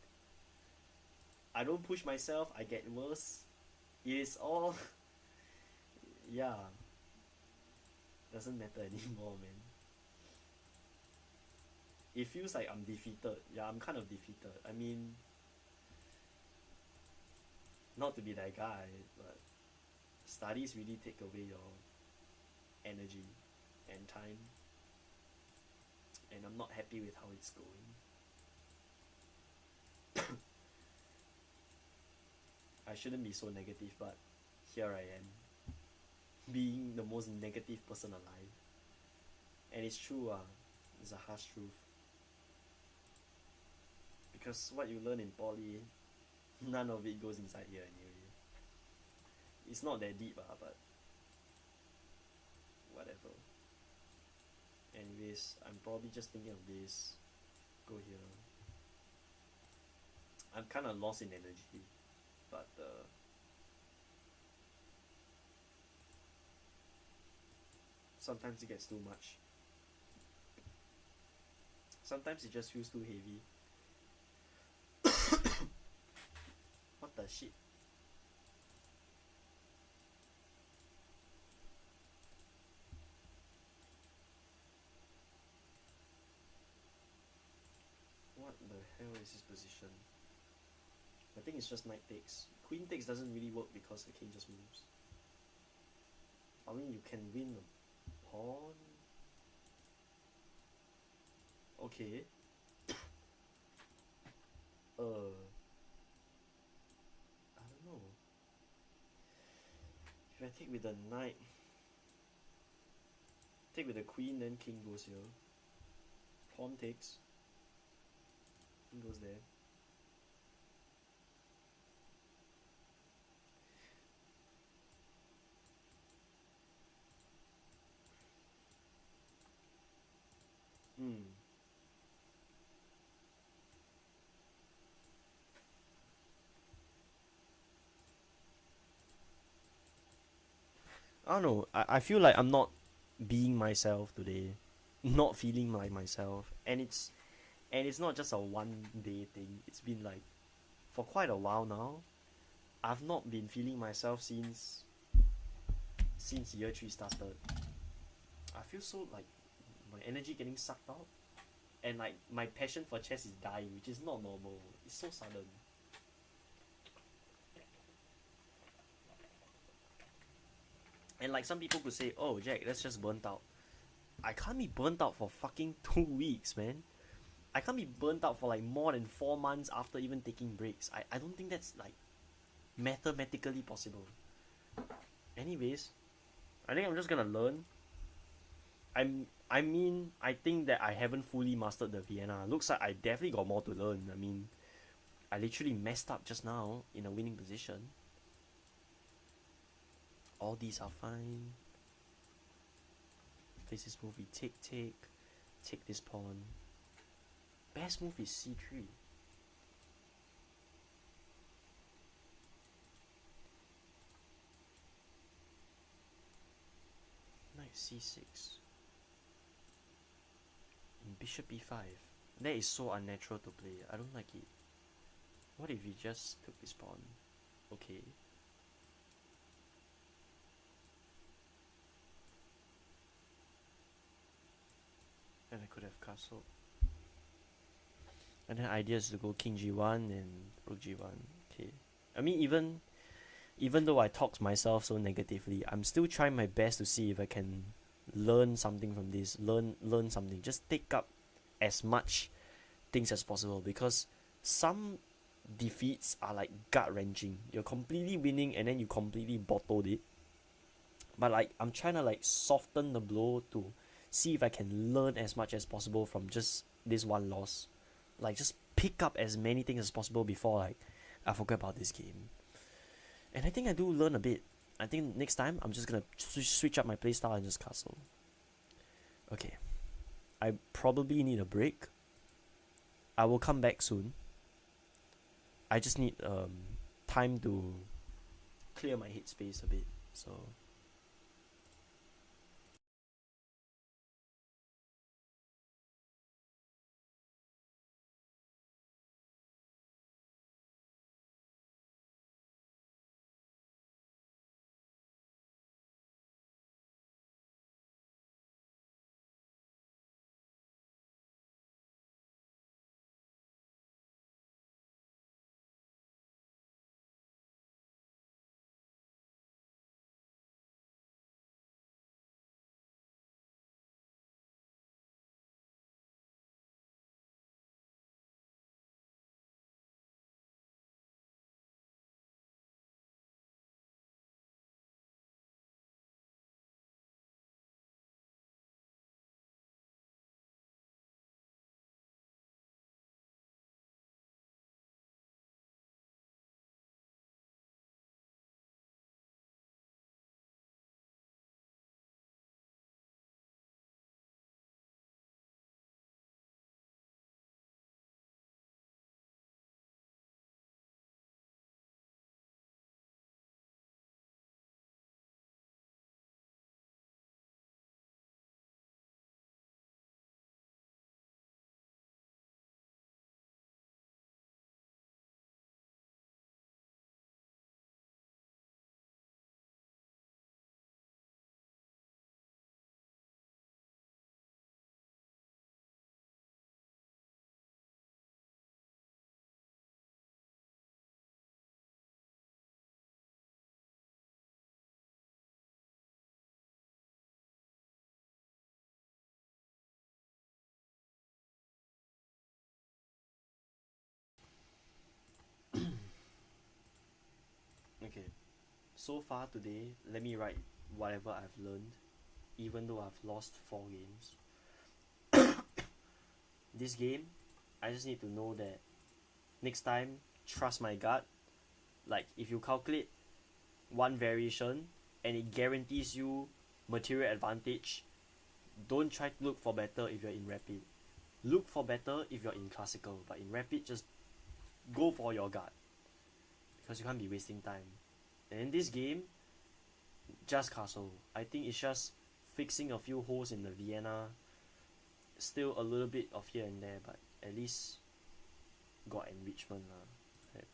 I don't push myself, I get worse. It is all yeah. Doesn't matter anymore, man. It feels like I'm defeated. Yeah, I'm kind of defeated. I mean, not to be that guy, but studies really take away your energy and time. And I'm not happy with how it's going. I shouldn't be so negative, but here I am, being the most negative person alive. And it's true, it's a harsh truth. Because what you learn in poly, none of it goes inside here anyway. It's not that deep, but whatever. Anyways, I'm probably just thinking of this. Go here. I'm kind of lost in energy, but sometimes it gets too much. Sometimes it just feels too heavy. What the shit? What the hell is his position? I think it's just knight takes. Queen takes doesn't really work because the king just moves. I mean, you can win a pawn. Okay. I don't know. If I take with the knight, take with the queen, then king goes here. Pawn takes. It goes there. Hmm. I don't know. I feel like I'm not being myself today. Not feeling like myself. And it's not just a one day thing. It's been like for quite a while now. I've not been feeling myself since year 3 started. I feel so like my energy getting sucked out, and like my passion for chess is dying, which is not normal. It's so sudden. And like some people could say, "Oh, Jack, that's just burnt out." I can't be burnt out for fucking 2 weeks, man. I can't be burnt out for like more than 4 months after even taking breaks. I don't think that's like mathematically possible. Anyways, I think I'm just gonna learn. I think that I haven't fully mastered the Vienna. Looks like I definitely got more to learn. I mean, I literally messed up just now in a winning position. All these are fine. Place this move, we take this pawn. Best move is c3. Knight c6. And bishop e5. That is so unnatural to play. I don't like it. What if he just took this pawn? Okay. And I could have castled. And then idea is to go king g1 and rook g1. Okay. I mean, even though I talk myself so negatively, I'm still trying my best to see if I can learn something from this. Learn something. Just take up as much things as possible, because some defeats are like gut wrenching. You're completely winning and then you completely bottled it. But like I'm trying to like soften the blow to see if I can learn as much as possible from just this one loss. Like just pick up as many things as possible before like I forget about this game. And I think I do learn a bit. I think next time I'm just gonna switch up my playstyle and just castle. Okay. I probably need a break. I will come back soon. I just need time to clear my headspace a bit. So okay. So far today, let me write whatever I've learned, even though I've lost 4 games. This game, I just need to know that next time, trust my gut. Like, if you calculate one variation and it guarantees you material advantage, don't try to look for better if you're in rapid. Look for better if you're in classical, but in rapid, just go for your gut, because you can't be wasting time. And in this game, just castle. I think it's just fixing a few holes in the Vienna, still a little bit of here and there, but at least got enrichment lah. Right.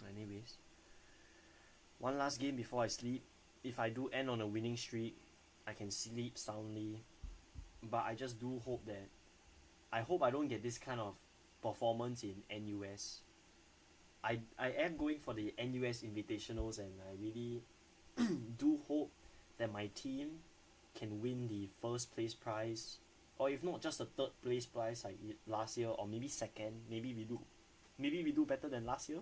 Anyways, one last game before I sleep. If I do end on a winning streak, I can sleep soundly. But I just do hope that I hope I don't get this kind of performance in NUS. I am going for the NUS Invitationals, and I really do hope that my team can win the first place prize, or if not just the third place prize like last year, or maybe second. Maybe we do better than last year.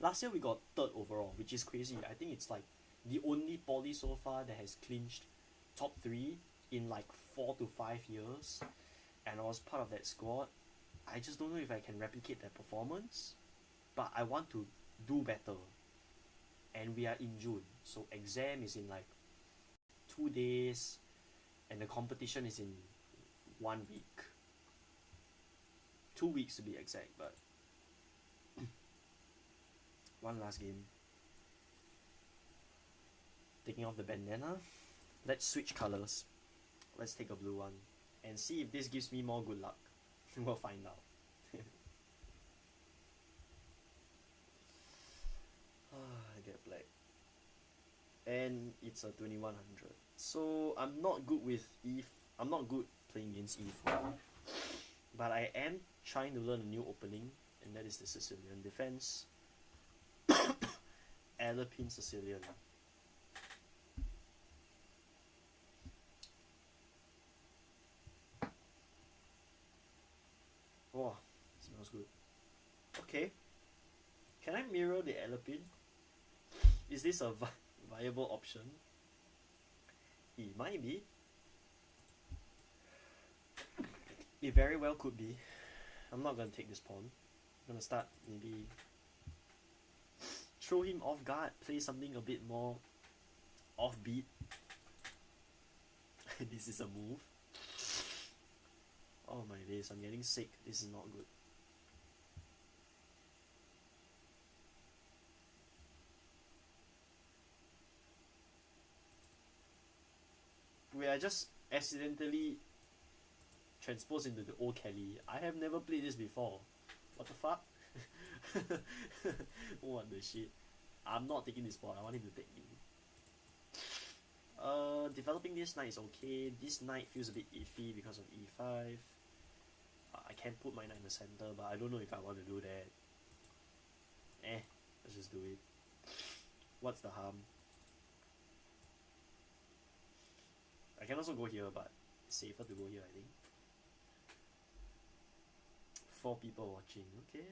Last year we got third overall, which is crazy. I think it's like the only poly so far that has clinched top 3 in like 4 to 5 years, and I was part of that squad. I just don't know if I can replicate that performance, but I want to do better. And we are in June, so exam is in like 2 days, and the competition is in 1 week. 2 weeks to be exact, but one last game. Taking off the bandana. Let's switch colors. Let's take a blue one and see if this gives me more good luck. We'll find out. I get black. And it's a 2100. So I'm not good with I'm not good playing against E4. But I am trying to learn a new opening, and that is the Sicilian defense. Alpine Sicilian. Wow, smells good. Okay. Can I mirror the Alpine? Is this a viable option? It might be. It very well could be. I'm not gonna take this pawn. I'm gonna start maybe throw him off guard, play something a bit more offbeat. This is a move. Oh my days, I'm getting sick. This is not good. Wait, I just accidentally transposed into the old Kelly. I have never played this before. What the fuck? What the shit? I'm not taking this pawn. I want him to take me. Developing this knight is okay. This knight feels a bit iffy because of e5. I can put my knight in the center, but I don't know if I want to do that. Let's just do it. What's the harm? I can also go here, but it's safer to go here, I think. 4 people watching. Okay,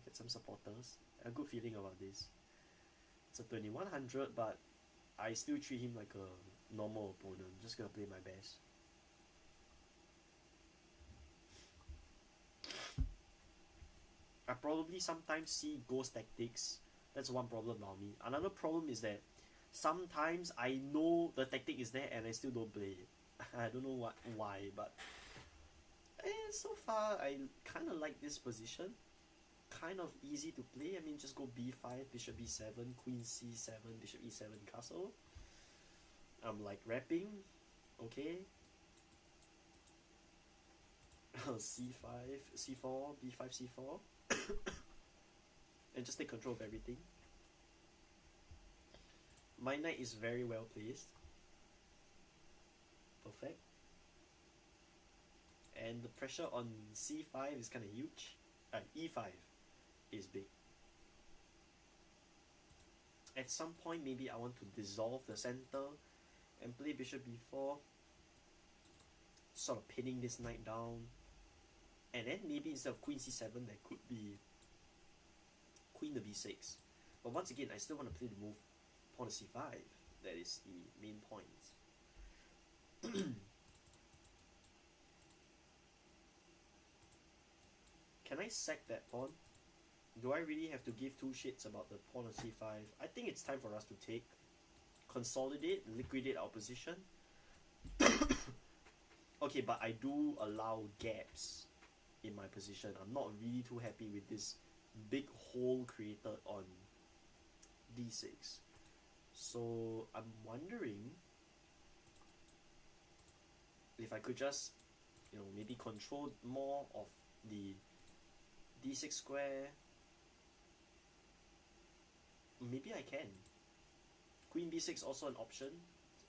get some supporters. A good feeling about this. It's a 2100, but I still treat him like a normal opponent. Just gonna play my best. I probably sometimes see ghost tactics. That's one problem about me. Another problem is that sometimes I know the tactic is there and I still don't play it. I don't know why, but so far I kind of like this position. Kind of easy to play. I mean, just go b5, bishop b7, queen c7, bishop e7, castle. I'm like wrapping. Okay. c5, c4, b5, c4. And just take control of everything. My knight is very well placed. Perfect. And the pressure on c5 is kind of huge. E5 is big. At some point, maybe I want to dissolve the center and play bishop b4, sort of pinning this knight down. And then maybe instead of queen c7, there could be queen to b6. But once again, I still want to play the move pawn to c5. That is the main point. Can I sack that pawn? Do I really have to give two shits about the pawn on c5? I think it's time for us to take, consolidate, liquidate our position. Okay, but I do allow gaps in my position. I'm not really too happy with this big hole created on d6. So I'm wondering if I could just, you know, maybe control more of the d6 square. Maybe I can. Queen b6 also an option,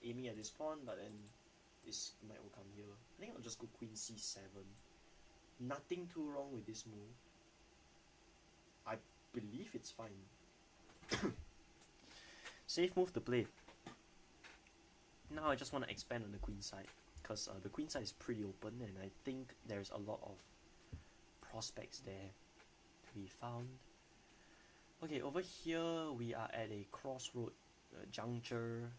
aiming at this pawn, but then this knight will come here. I think I'll just go queen c7. Nothing too wrong with this move. I believe it's fine. Safe move to play. Now I just want to expand on the queen side, because the queen side is pretty open, and I think there's a lot of prospects there to be found. Okay, over here we are at a crossroad, juncture,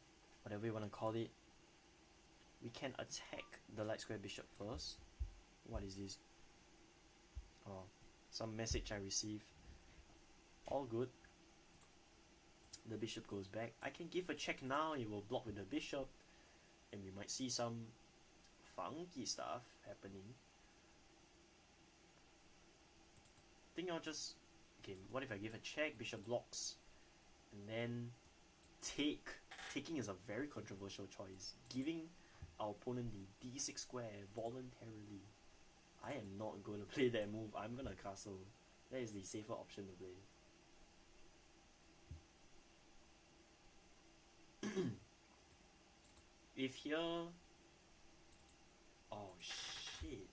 whatever you want to call it. We can attack the light square bishop first. What is this? Oh, some message I received. All good. The bishop goes back. I can give a check now, it will block with the bishop, and we might see some funky stuff happening. I think I'll just... Okay, what if I give a check, bishop blocks, and then take. Taking is a very controversial choice. Giving our opponent the d6 square voluntarily. I am not going to play that move. I'm going to castle. That is the safer option to play. If here... Oh shit.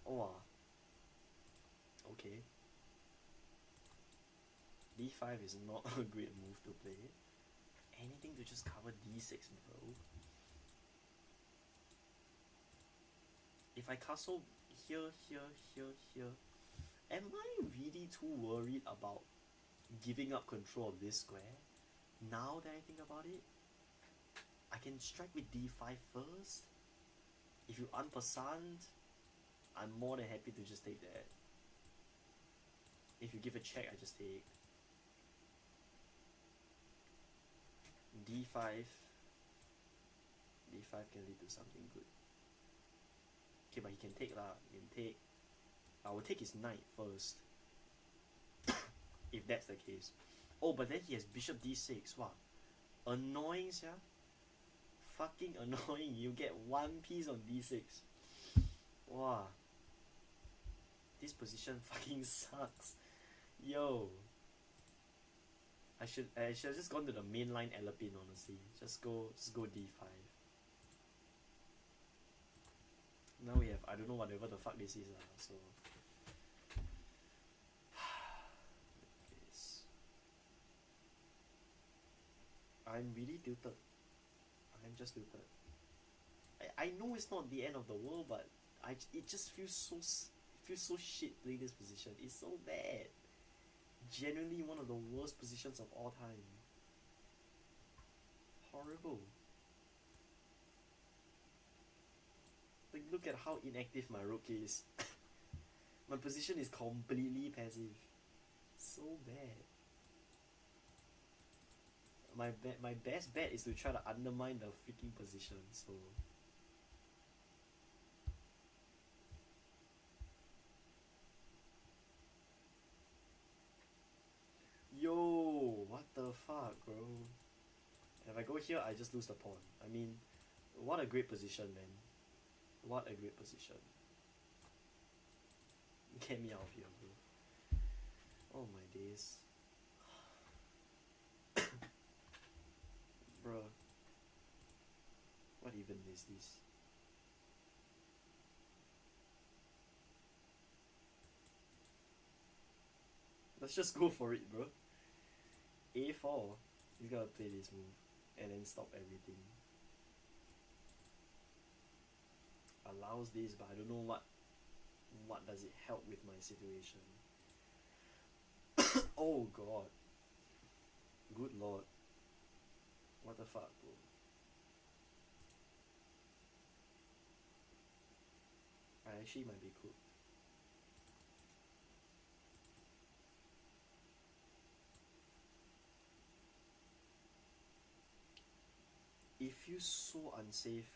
Oh. Okay. d5 is not a great move to play. Anything to just cover d6, bro. If I castle here, here, am I really too worried about giving up control of this square? Now that I think about it, I can strike with d5 first. If you unpassant, I'm more than happy to just take that. If you give a check, I just take. d5 can lead to something good. Okay, but he can take lah. He can take. I will take his knight first. If that's the case. Oh, but then he has bishop d6. Wow. Annoying, yeah. Fucking annoying. You get one piece on d6. Wow. This position fucking sucks. Yo. I should have just gone to the mainline Alapin, honestly. Just go d5. Now we have, I don't know whatever the fuck this is, so... I'm really tilted. I'm just tilted. I know it's not the end of the world, but it just feels so shit playing this position. It's so bad. Genuinely one of the worst positions of all time. Horrible. Like, look at how inactive my rook is. My position is completely passive. So bad. My best bet is to try to undermine the freaking position, so... Yo, what the fuck, bro? If I go here, I just lose the pawn. I mean, what a great position, man. What a great position. Get me out of here, bro. Oh my days. Bruh. What even is this? Let's just go for it, bro. A4. He's gotta play this move and then stop everything. Allows this, but I don't know what does it help with my situation. Oh god. Good lord. What the fuck, bro? I actually might be cooked. It feels so unsafe,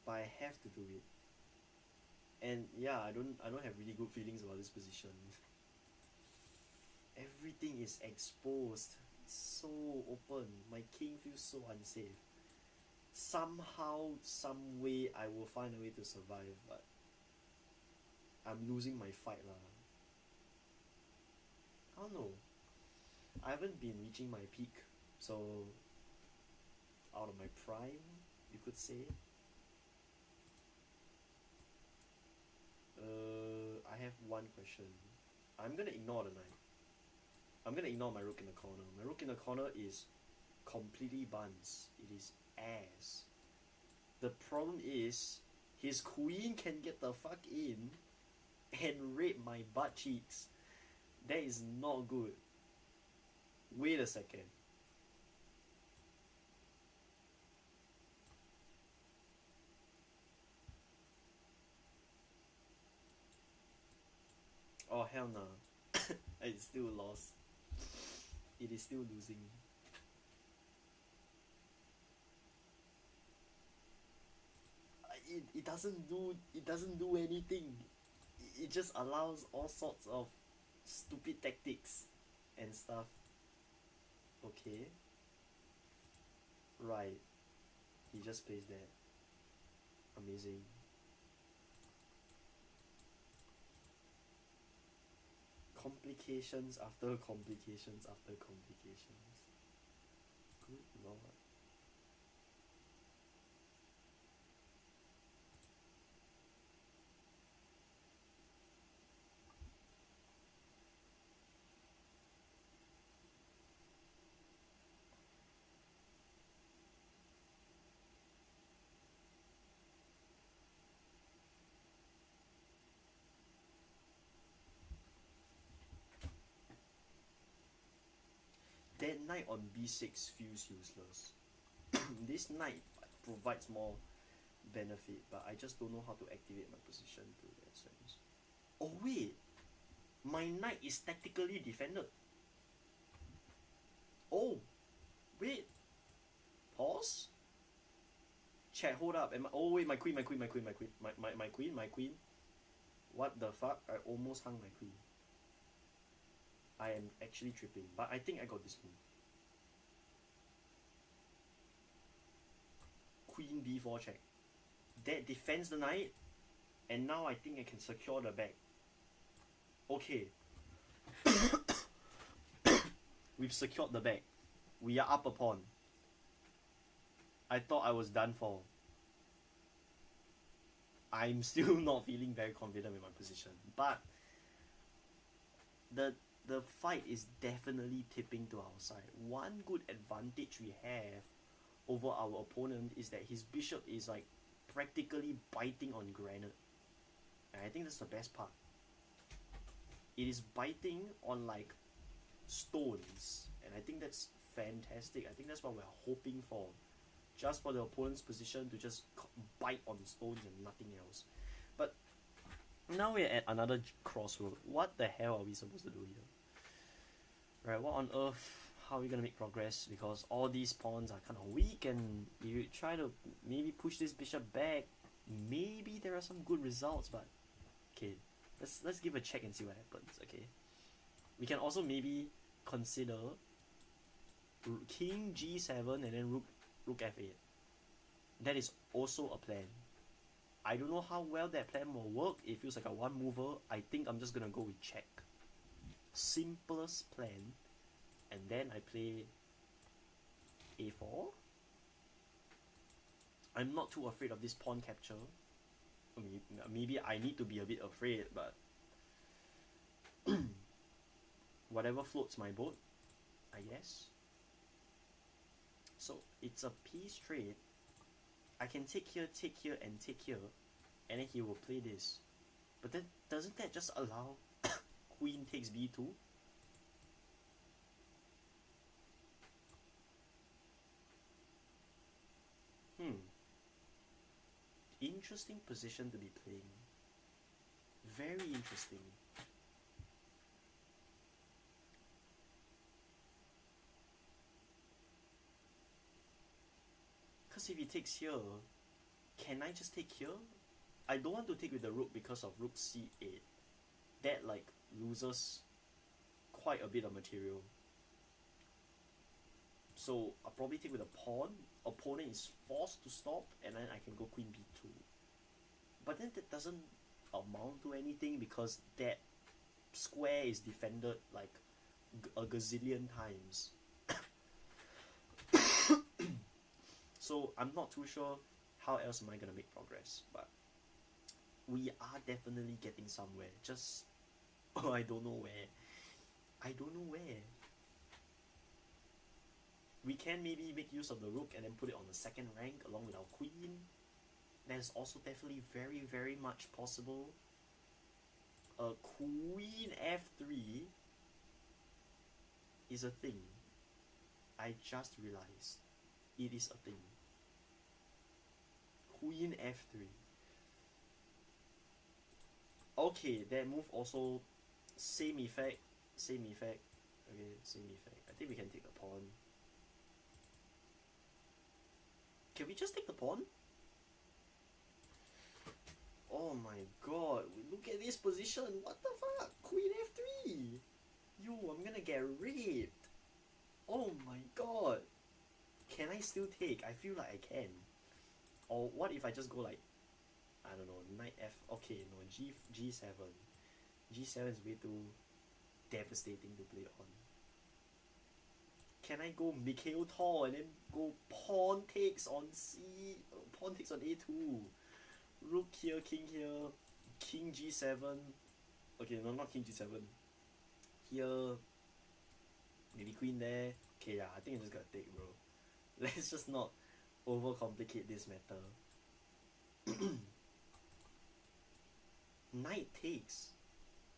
but I have to do it. And yeah, I don't have really good feelings about this position. Everything is exposed. It's so open. My king feels so unsafe. Somehow, some way, I will find a way to survive, but I'm losing my fight lah. I don't know. I haven't been reaching my peak, so out of my prime, you could say. I have one question. I'm gonna ignore the knight. I'm gonna ignore my rook in the corner. My rook in the corner is completely buns. It is ass. The problem is his queen can get the fuck in and rape my butt cheeks. That is not good. Wait a second. Oh hell no. I still lost. It is still losing. It doesn't do anything. It just allows all sorts of stupid tactics and stuff. Okay. Right. He just plays that. Amazing. Complications after complications after complications. Good lord. That knight on b6 feels useless. This knight provides more benefit, but I just don't know how to activate my position to that sense. Oh wait, my knight is tactically defended. Oh, wait. Pause. Chat, hold up. Oh wait, my queen. My queen. What the fuck? I almost hung my queen. I am actually tripping, but I think I got this move. Queen b4 check. That defends the knight, and now I think I can secure the back. Okay. We've secured the back. We are up a pawn. I thought I was done for. I'm still not feeling very confident with my position, but the fight is definitely tipping to our side. One good advantage we have over our opponent is that his bishop is like practically biting on granite, and I think that's the best part. It is biting on like stones, and I think that's fantastic. I think that's what we're hoping for, just for the opponent's position to just bite on stones and nothing else. But now we're at another crossroad. What the hell are we supposed to do here? Right, what on earth? How are we gonna make progress? Because all these pawns are kind of weak, and if you try to maybe push this bishop back, maybe there are some good results. But okay, let's give a check and see what happens. Okay, we can also maybe consider king g7 and then rook f8. That is also a plan. I don't know how well that plan will work. It feels like a one mover. I think I'm just gonna go with check. Simplest plan. And then I play a4. I'm not too afraid of this pawn capture. I mean, maybe I need to be a bit afraid, but whatever floats my boat, I guess. So it's a piece trade. I can take here, and take here, and then he will play this. But then doesn't that just allow queen takes b2? Interesting position to be playing. Very interesting. if he takes here, can I just take here? I don't want to take with the rook because of rook c8. That like loses quite a bit of material. So I'll probably take with a pawn. Opponent is forced to stop, and then I can go queen b2. But then that doesn't amount to anything because that square is defended like a gazillion times. So I'm not too sure how else am I gonna make progress, but we are definitely getting somewhere. Just I don't know where. I don't know where. We can maybe make use of the rook and then put it on the second rank along with our queen. That's also definitely very, very much possible. Queen f3 is a thing. I just realized it is a thing. Queen f3. Okay, that move also same effect. Same effect. Okay, same effect. I think we can take the pawn. Can we just take the pawn? Oh my god, look at this position. What the fuck? Queen f3. Yo, I'm gonna get raped. Oh my god. Can I still take? I feel like I can. Or what if I just go like, I don't know, knight f. Okay, no, g7. G7 is way too devastating to play on. Can I go Mikhail Tor and then go pawn takes on c, pawn takes on a2, rook here, king g7. Okay, no, not king g7. Here, maybe queen there. Okay, yeah, I think I'm just gonna take, bro. Let's just not overcomplicate this matter. Knight takes,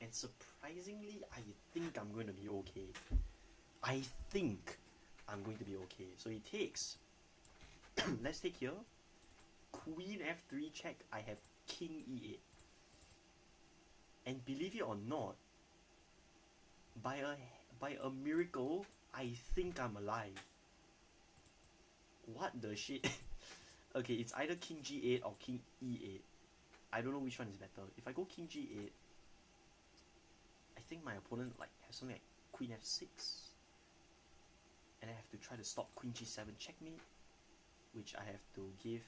and surprisingly, I think I'm going to be okay. I think I'm going to be okay. So he takes. Let's take here. Queen f3 check. I have king e8. And believe it or not, by a miracle, I think I'm alive. What the shit? Okay, it's either king g8 or king e8. I don't know which one is better. If I go king g8, I think my opponent like has something like queen f6. And I have to try to stop queen g7 checkmate, which I have to give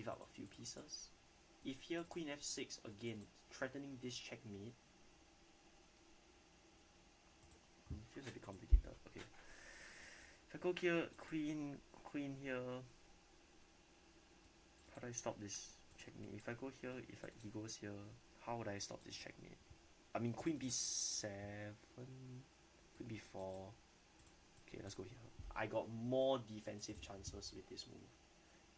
up a few pieces. If here queen f6 again threatening this checkmate, it feels a bit complicated. Okay, if I go here queen here, how do I stop this checkmate? If I go here, he goes here, how would I stop this checkmate? I mean queen b7, queen b4. Okay, let's go here. I got more defensive chances with this move.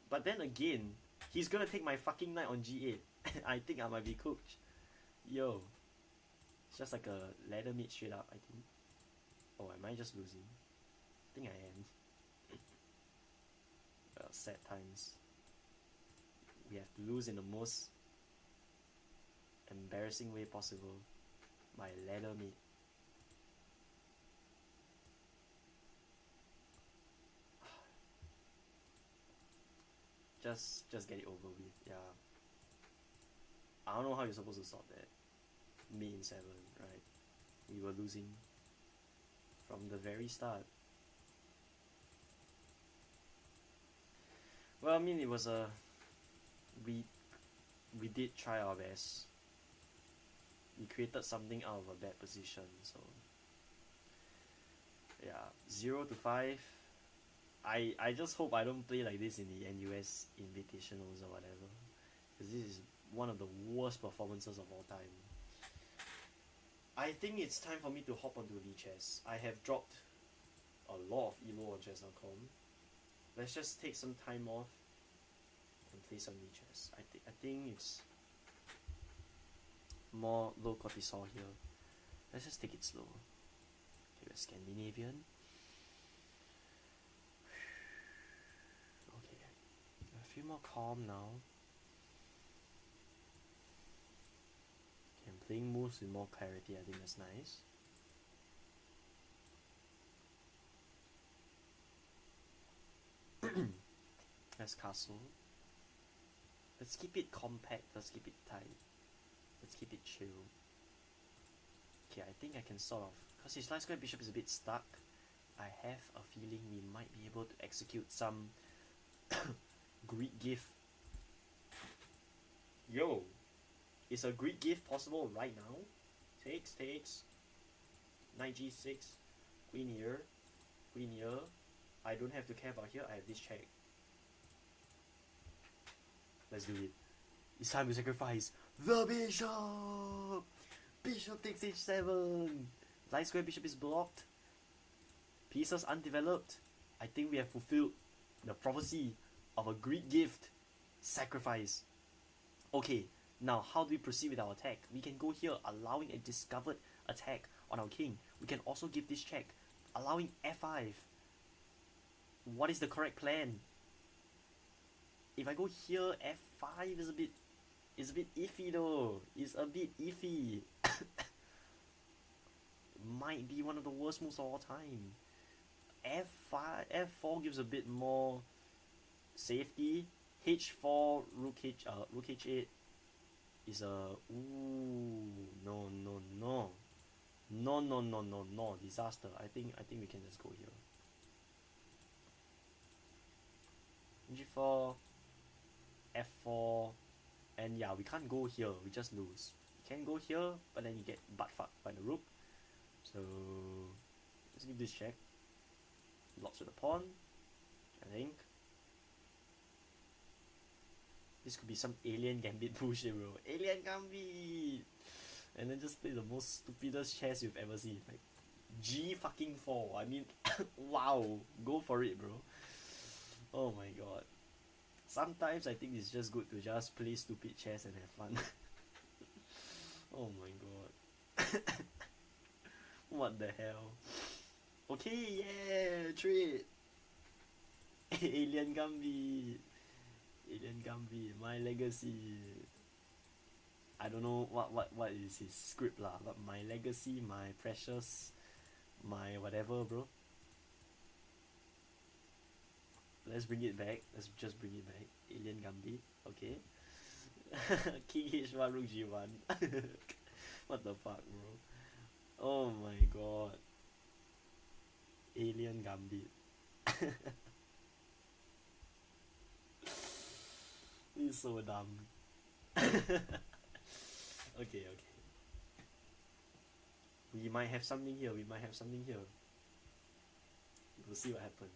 But then again, he's gonna take my fucking knight on g8. I think I might be cooked. Yo. It's just like a ladder mate straight up, I think. Oh, am I just losing? I think I am. Sad times. We have to lose in the most embarrassing way possible. My ladder mate. Just get it over with, yeah. I don't know how you're supposed to stop that. Mate in 7, right? We were losing from the very start. Well, I mean, it was a... We did try our best. We created something out of a bad position, so... Yeah, 0 to 5. I just hope I don't play like this in the NUS Invitationals or whatever, because this is one of the worst performances of all time. I think it's time for me to hop onto Lichess. I have dropped a lot of Elo on chess.com. Let's just take some time off and play some Lichess. I think it's more low cortisol here. Let's just take it slow. Okay, we're Scandinavian. I feel more calm now. Okay, I'm playing moves with more clarity. I think that's nice. Let's castle. Let's keep it compact. Let's keep it tight. Let's keep it chill. Okay, I think I can sort of... Because his light square bishop is a bit stuck. I have a feeling we might be able to execute some Greek gift. Yo! Is a Greek gift possible right now? Takes. Knight g6. Queen here. Queen here. I don't have to care about here. I have this check. Let's do it. It's time to sacrifice the bishop! Bishop takes h7. Light square bishop is blocked. Pieces undeveloped. I think we have fulfilled the prophecy of a Greek gift. Sacrifice. Okay, now how do we proceed with our attack? We can go here, allowing a discovered attack on our king. We can also give this check, allowing f5. What is the correct plan? If I go here, f5 is a bit iffy though. It's a bit iffy. Might be one of the worst moves of all time. f4 gives a bit more safety. h4, rook h8 is a no, disaster. I think we can just go here. g4, f4, and yeah, we can't go here. We just lose. You can go here, but then you get butt fucked by the rook. So let's give this check. Locks with the pawn. I think this could be some alien gambit bullshit, bro. Alien gambit, and then just play the most stupidest chess you've ever seen. Like G fucking 4. I mean, wow, go for it, bro. Oh my god. Sometimes I think it's just good to just play stupid chess and have fun. Oh my god. What the hell? Okay, yeah, trade. Alien Gambit. Alien Gambit, my legacy. I don't know what is his script lah, but my legacy, my precious, my whatever, bro. Let's bring it back. Let's just bring it back. Alien Gambit. Okay. King H1, Rook G1. What the fuck, bro? Oh my god. Alien Gambit. This is so dumb. Okay. We might have something here. We'll see what happens.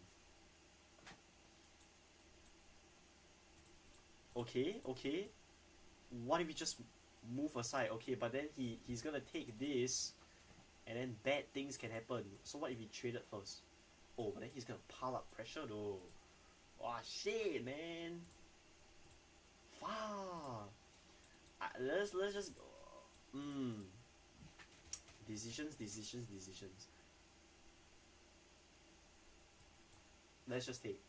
Okay. What if we just move aside? Okay, but then he's gonna take this, and then bad things can happen. So what if he traded first? Oh, but then he's gonna pile up pressure though. Oh shit, man. Fuck. Let's just decisions. Let's just take.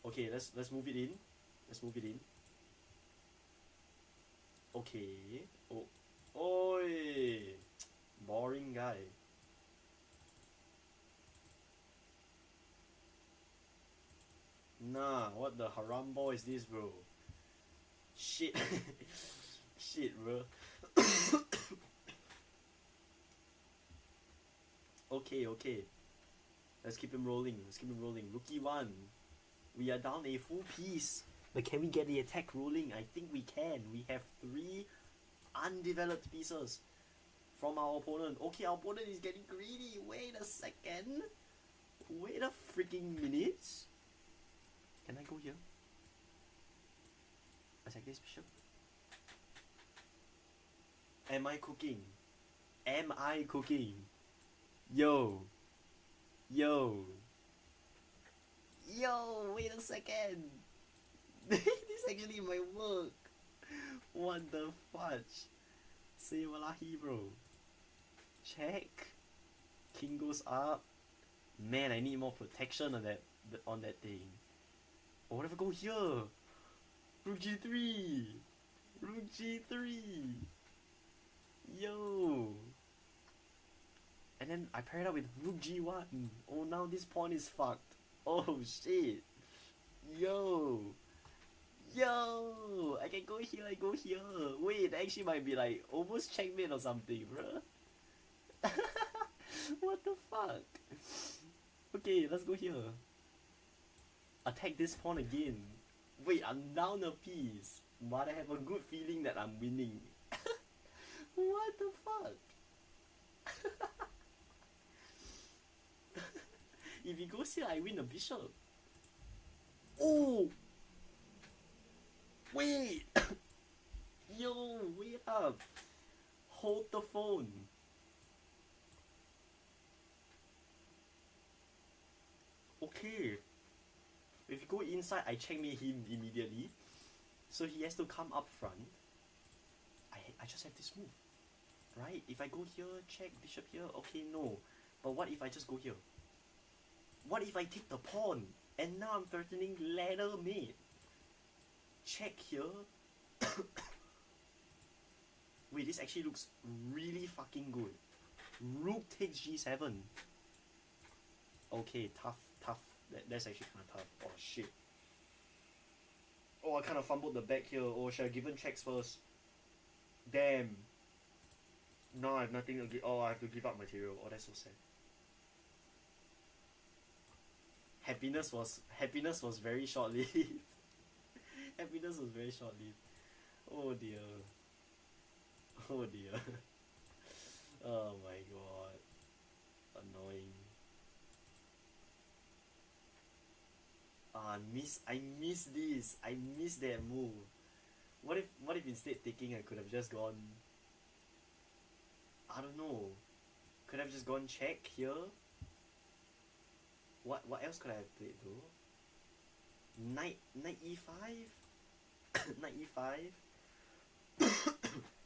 Okay, let's move it in. Okay. Oh, oi, boring guy. Nah, what the haram ball is this, bro? Shit. Shit, bro. Okay. Let's keep him rolling. Rookie 1. We are down a full piece. But can we get the attack rolling? I think we can. We have 3 undeveloped pieces from our opponent. Okay, our opponent is getting greedy. Wait a second. Wait a freaking minute. Can I go here? Attack this bishop. Am I cooking? Yo, wait a second. This actually might work. What the fudge? Say wallahi, bro. Check. King goes up. Man, I need more protection on that thing. Or what if I go here? Rook G3. Yo. And then I pair it up with Rook G1. Oh, now this pawn is fucked. Oh shit! Yo! Yo! I can go here, I go here! Wait, that actually might be like almost checkmate or something, bruh. What the fuck? Okay, let's go here. Attack this pawn again. Wait, I'm down a piece. But I have a good feeling that I'm winning. What the fuck? If he goes here, I win a bishop. Oh! Wait! Yo, wait up! Hold the phone. Okay. If you go inside, I checkmate him immediately. So he has to come up front. I just have this move. Right? If I go here, check, bishop here, okay, no. But what if I just go here? What if I take the pawn? And now I'm threatening ladder mate. Check here. Wait, this actually looks really fucking good. Rook takes g7. Okay, tough. That's actually kind of tough. Oh shit. Oh, I kind of fumbled the back here. Oh, should I have given checks first? Damn. Now I have nothing to give. Oh, I have to give up material. Oh, that's so sad. Happiness was very short-lived. Happiness was very short-lived. Oh dear. Oh dear. Oh my god. Annoying. I miss this. I miss that move. What if instead taking I could have just gone, I don't know. Could I have just gone check here? What else could I have played though? Knight e5? Knight e5?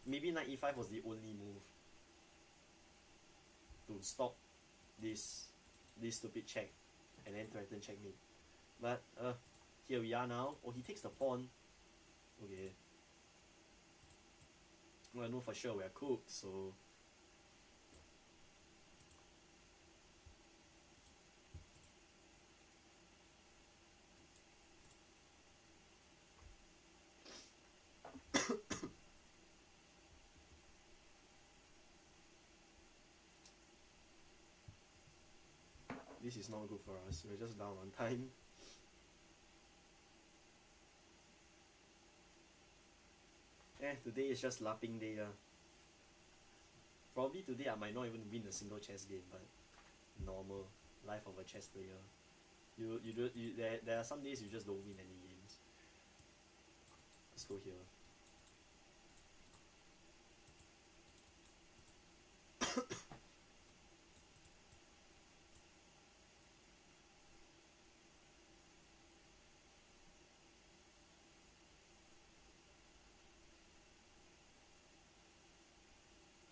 Maybe knight e5 was the only move to stop this stupid check and then threaten checkmate. But here we are now. Oh, he takes the pawn. Okay. Well, I know for sure we are cooked, so this is not good for us. We're just down on time. Today is just lapping day. Probably today I might not even win a single chess game, but normal life of a chess player. There are some days you just don't win any games. Let's go here.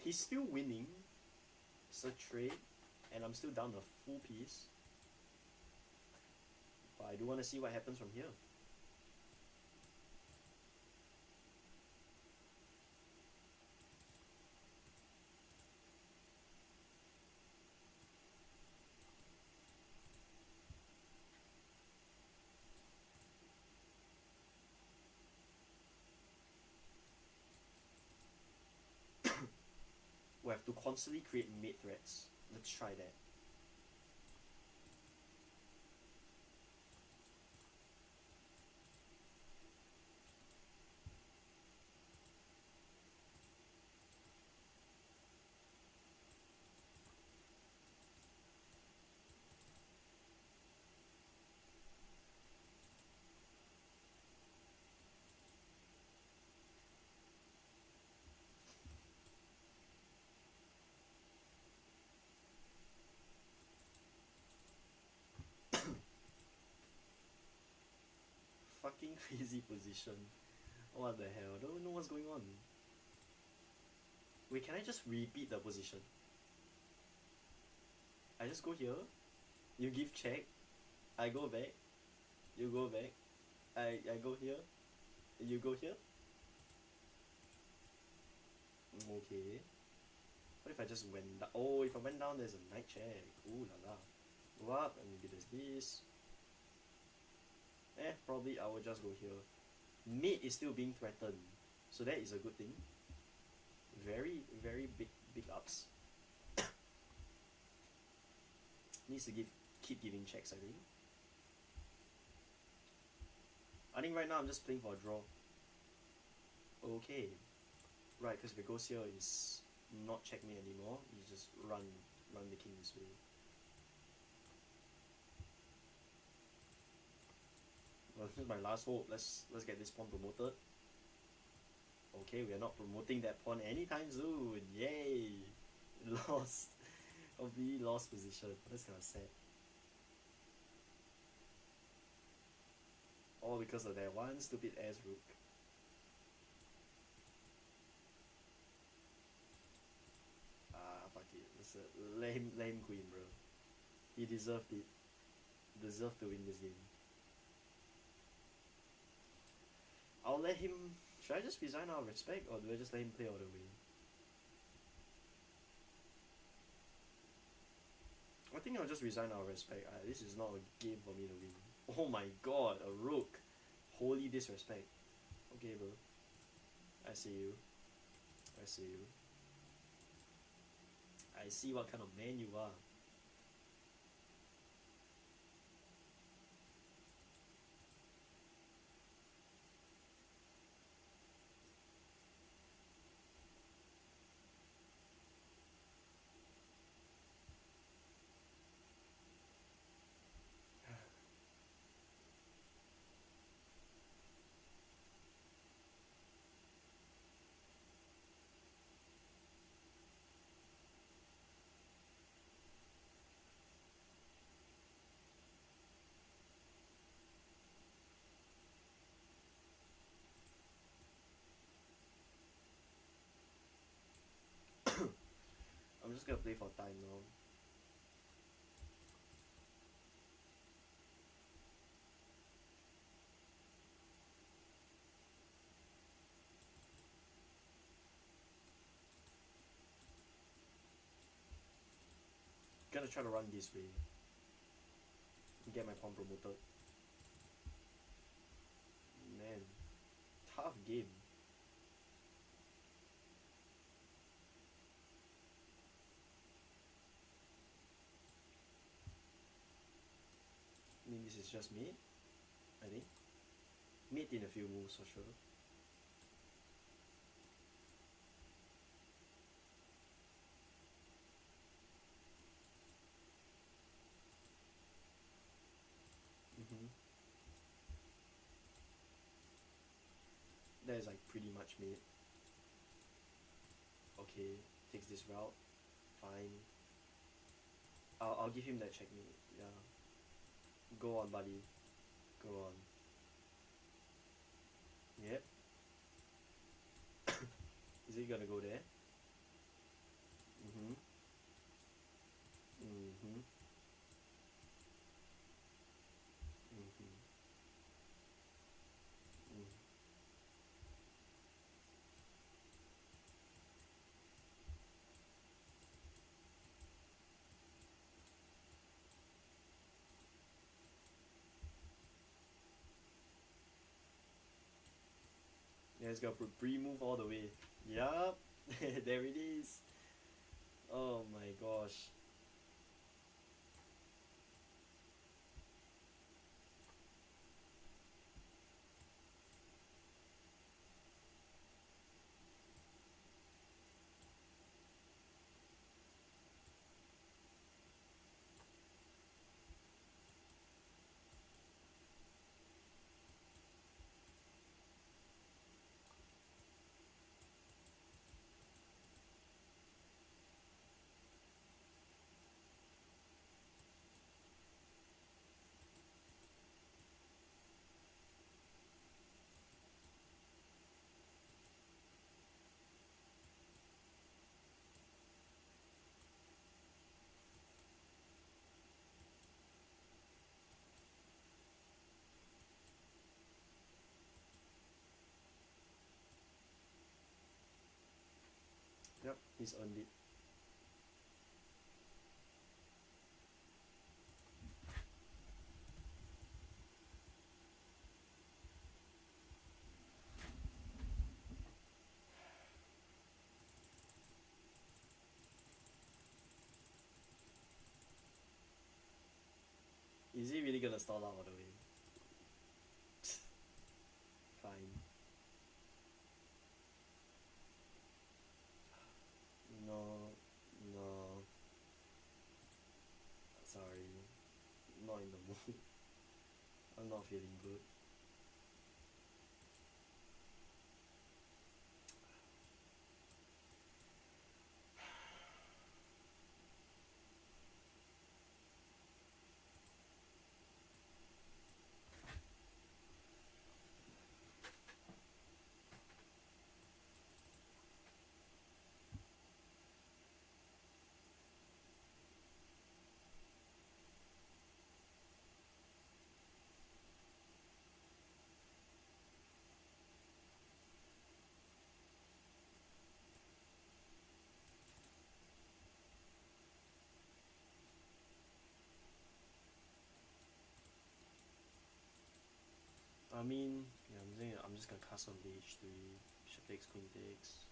He's still winning. It's a trade, and I'm still down a full piece. But I do want to see what happens from here. We have to constantly create mate threats. Let's try that. Fucking crazy position. What the hell? I don't know what's going on. Wait, can I just repeat the position? I just go here. You give check. I go back. You go back. I go here. You go here. Okay. What if I just went down? Oh, if I went down, there's a knight check. Ooh la la. Go up, and maybe there's this. Probably I will just go here. Mate is still being threatened, so that is a good thing. Very, very big ups. Needs to keep giving checks, I think. I think right now I'm just playing for a draw. Okay. Right, because if it goes here, it's not checkmate anymore. You just run the king this way. Well, this is my last hope. Let's get this pawn promoted. Okay, we are not promoting that pawn anytime soon. Yay! Lost. Completely lost position. That's kind of sad. All because of that one stupid ass rook. Fuck it. Let him queen, bro. He deserved it. Deserved to win this game. I'll let him. Should I just resign out of respect, or do I just let him play all the way? I think I'll just resign out of respect. This is not a game for me to win. Oh my god, a rook. Holy disrespect. Okay, bro. I see you. I see you. I see what kind of man you are. I'm just gonna play for time now. Gonna try to run this way. Get my pawn promoted. Man, tough game. I mean, this is just mate, I think. Mate in a few moves for sure. That is like pretty much mate. Okay, takes this route. Fine. I'll give him that checkmate. Yeah. Go on, buddy. Go on. Yep. Is he gonna go there? Mm-hmm. Mm-hmm. Mm-hmm. Mm. Yeah, it's got pre-move all the way. Yup. There it is. Oh my gosh. Yep, he's earned it. Is he really gonna stall out all the way? Fine. No, no. Sorry. Not in the mood. I'm not feeling good. I mean, yeah, I'm just gonna cast on the h3, bishop takes, queen takes.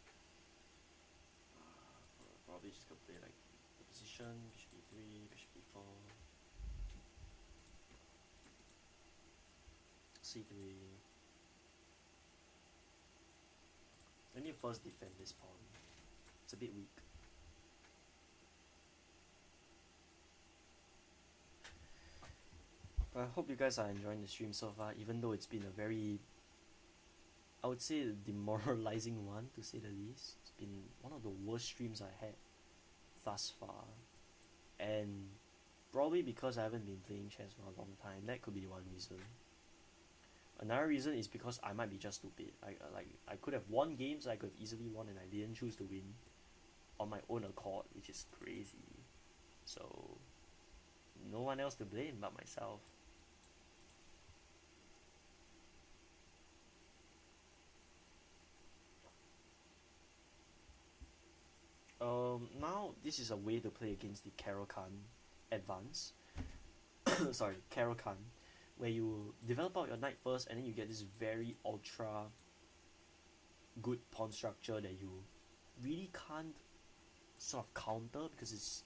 Probably just gonna play like the position, bishop e3, bishop e4, c3. I need to first defend this pawn. It's a bit weak. I hope you guys are enjoying the stream so far, even though it's been a very, I would say, demoralizing one, to say the least. It's been one of the worst streams I had thus far. And probably because I haven't been playing chess for a long time, that could be one reason. Another reason is because I might be just stupid. I could have won games I could have easily won, and I didn't choose to win on my own accord, which is crazy. So no one else to blame but myself. Now this is a way to play against the Caro-Kann advance. Sorry, Caro-Kann, where you develop out your knight first and then you get this very ultra good pawn structure that you really can't sort of counter, because it's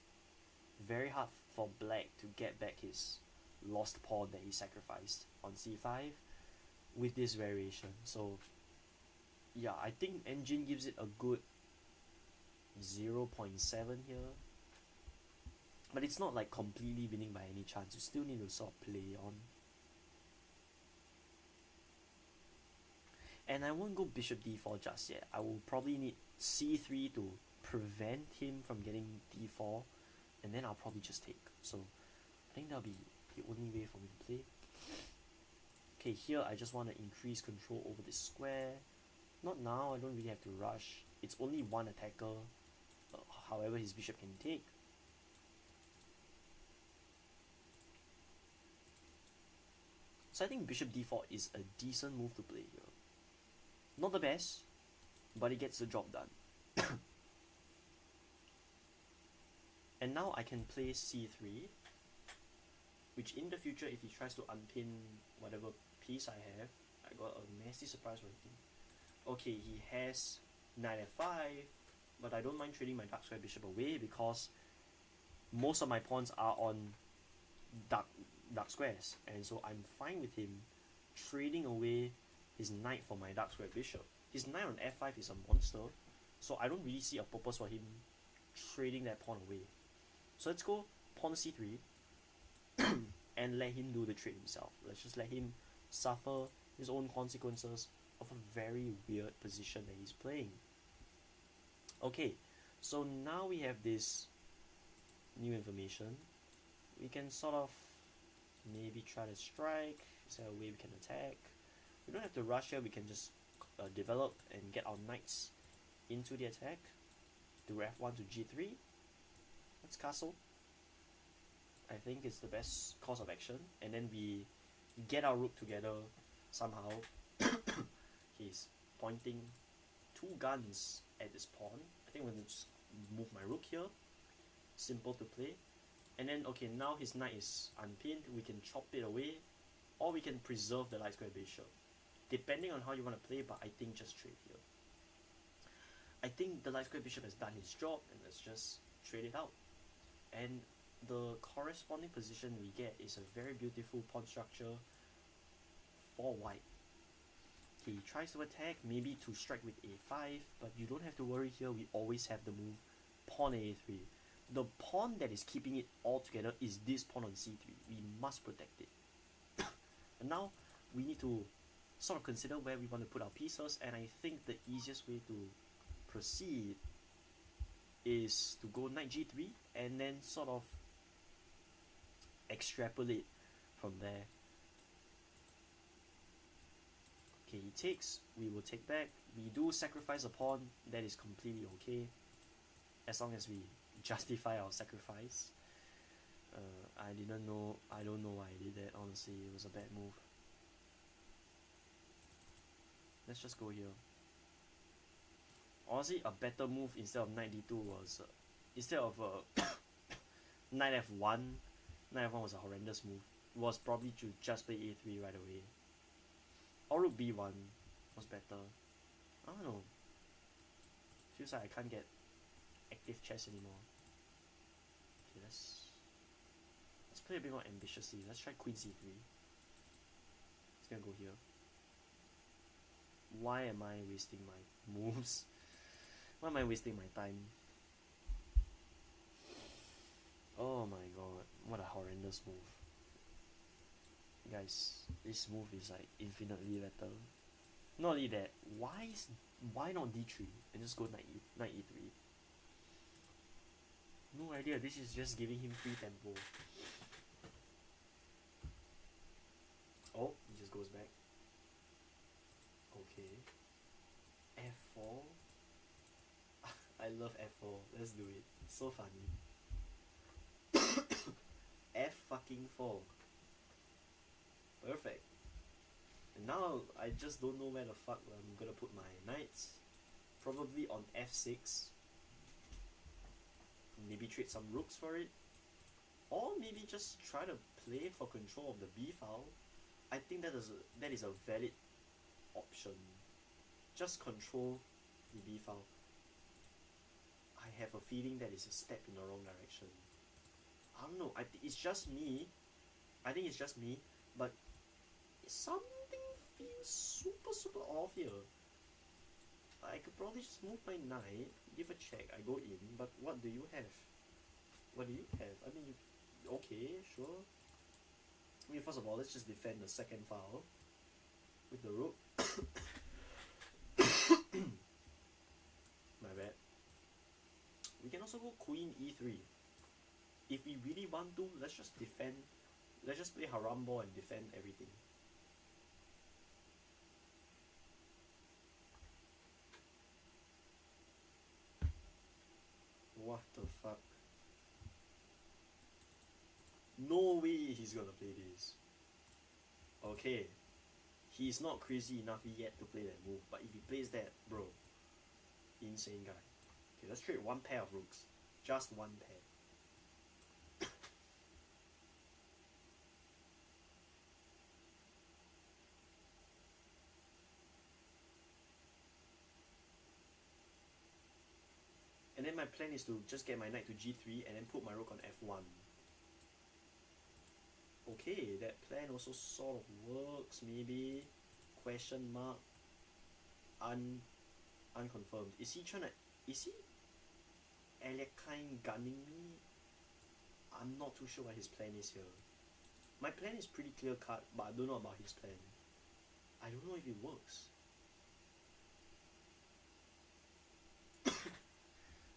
very hard for black to get back his lost pawn that he sacrificed on c5 with this variation. So yeah, I think engine gives it a good 0.7 here, but it's not like completely winning by any chance. You still need to sort of play on. And I won't go bishop d4 just yet. I will probably need c3 to prevent him from getting d4, and then I'll probably just take. So I think that'll be the only way for me to play. Okay, here I just want to increase control over this square. Not now, I don't really have to rush. It's only one attacker, however his bishop can take. So I think bishop d4 is a decent move to play here. Not the best, but it gets the job done. And now I can play c3, which in the future, if he tries to unpin whatever piece I have, I got a nasty surprise for him. Okay, he has knight f5, but I don't mind trading my dark square bishop away because most of my pawns are on dark squares, and so I'm fine with him trading away his knight for my dark square bishop. His knight on f5 is a monster, so I don't really see a purpose for him trading that pawn away. So let's go pawn c3 and let him do the trade himself. Let's just let him suffer his own consequences of a very weird position that he's playing. Okay, so now we have this new information. We can sort of maybe try to strike. Is there a way we can attack? We don't have to rush here. We can just develop and get our knights into the attack. Do f1 to g3. Let's castle. I think it's the best course of action. And then we get our rook together somehow. He's pointing two guns at this pawn. I think we're going to just move my rook here. Simple to play. And then, okay, now his knight is unpinned. We can chop it away, or we can preserve the light square bishop, depending on how you want to play, but I think just trade here. I think the light square bishop has done his job, and let's just trade it out. And the corresponding position we get is a very beautiful pawn structure for white. Okay, he tries to attack, maybe to strike with a5, but you don't have to worry here, we always have the move pawn a3. The pawn that is keeping it all together is this pawn on c3. We must protect it. And now we need to sort of consider where we want to put our pieces, and I think the easiest way to proceed is to go knight g3 and then sort of extrapolate from there. Okay, he takes, we will take back. We do sacrifice a pawn, that is completely okay, as long as we justify our sacrifice. I don't know why I did that, honestly, it was a bad move. Let's just go here. Honestly, a better move instead of knight d2 was, instead of knight f1, knight f1 was a horrendous move, was probably to just play a3 right away. Or rook b1 was better. I don't know. Feels like I can't get active chess anymore. Okay, let's play a bit more ambitiously. Let's try queen c3. It's gonna go here. Why am I wasting my moves? Why am I wasting my time? Oh my god, what a horrendous move. Guys, this move is like infinitely better. Not only that, why not d3 and just go knight e3? No idea, this is just giving him free tempo. Oh, he just goes back. Okay. f4. I love f4. Let's do it. So funny. f fucking 4. Perfect. And now I just don't know where the fuck I'm gonna put my knights. Probably on f6. Maybe trade some rooks for it. Or maybe just try to play for control of the b file. I think that is a valid option. Just control the b file. I have a feeling that is a step in the wrong direction. I don't know, I think it's just me, but something feels super off here. I could probably just move my knight, give a check, I go in, but what do you have? What do you have? I mean, okay, sure. I mean, first of all, let's just defend the second file with the rook. My bad. We can also go queen e3. If we really want to, let's just defend. Let's just play haram ball and defend everything. What the fuck? No way he's gonna play this. Okay. He's not crazy enough yet to play that move, but if he plays that, bro, insane guy. Okay, let's trade one pair of rooks. Just one pair. And then my plan is to just get my knight to g3 and then put my rook on f1. Okay, that plan also sort of works, maybe. Question mark. Unconfirmed. Is he Alekine gunning me? I'm not too sure what his plan is here. My plan is pretty clear cut, but I don't know about his plan. I don't know if it works.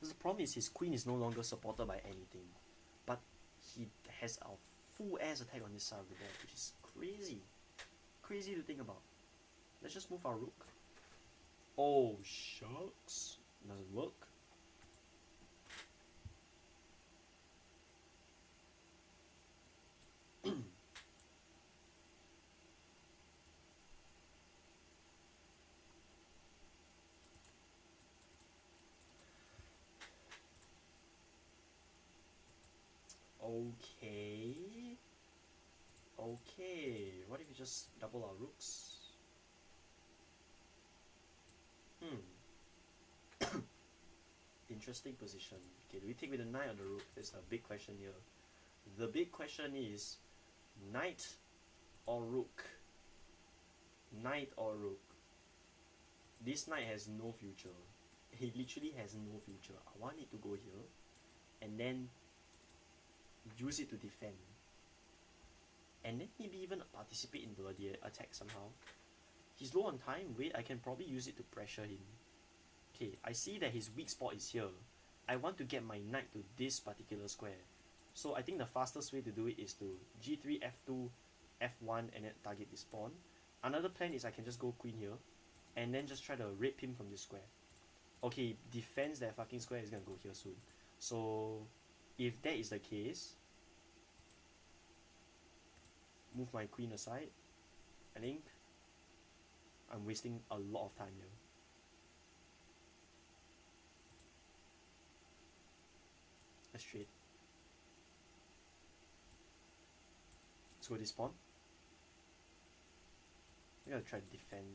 The problem is his queen is no longer supported by anything, but he has a full ass attack on this side of the board, which is crazy to think about. Let's just move our rook. Oh shucks, doesn't work. Okay, what if we just double our rooks? Interesting position. Okay, do we take with the knight or the rook? That's a big question here. The big question is knight or rook. Knight or rook. This knight has no future. He literally has no future. I want it to go here and then use it to defend. And then maybe even participate in the attack somehow. He's low on time. Wait, I can probably use it to pressure him. Okay, I see that his weak spot is here. I want to get my knight to this particular square. So I think the fastest way to do it is to g3, f2, f1 and then target this pawn. Another plan is I can just go queen here and then just try to rape him from this square. Okay, defends that fucking square is gonna go here soon. So if that is the case, move my queen aside. I think I'm wasting a lot of time here. Let's trade. Let's go this pawn. I'm gonna try to defend.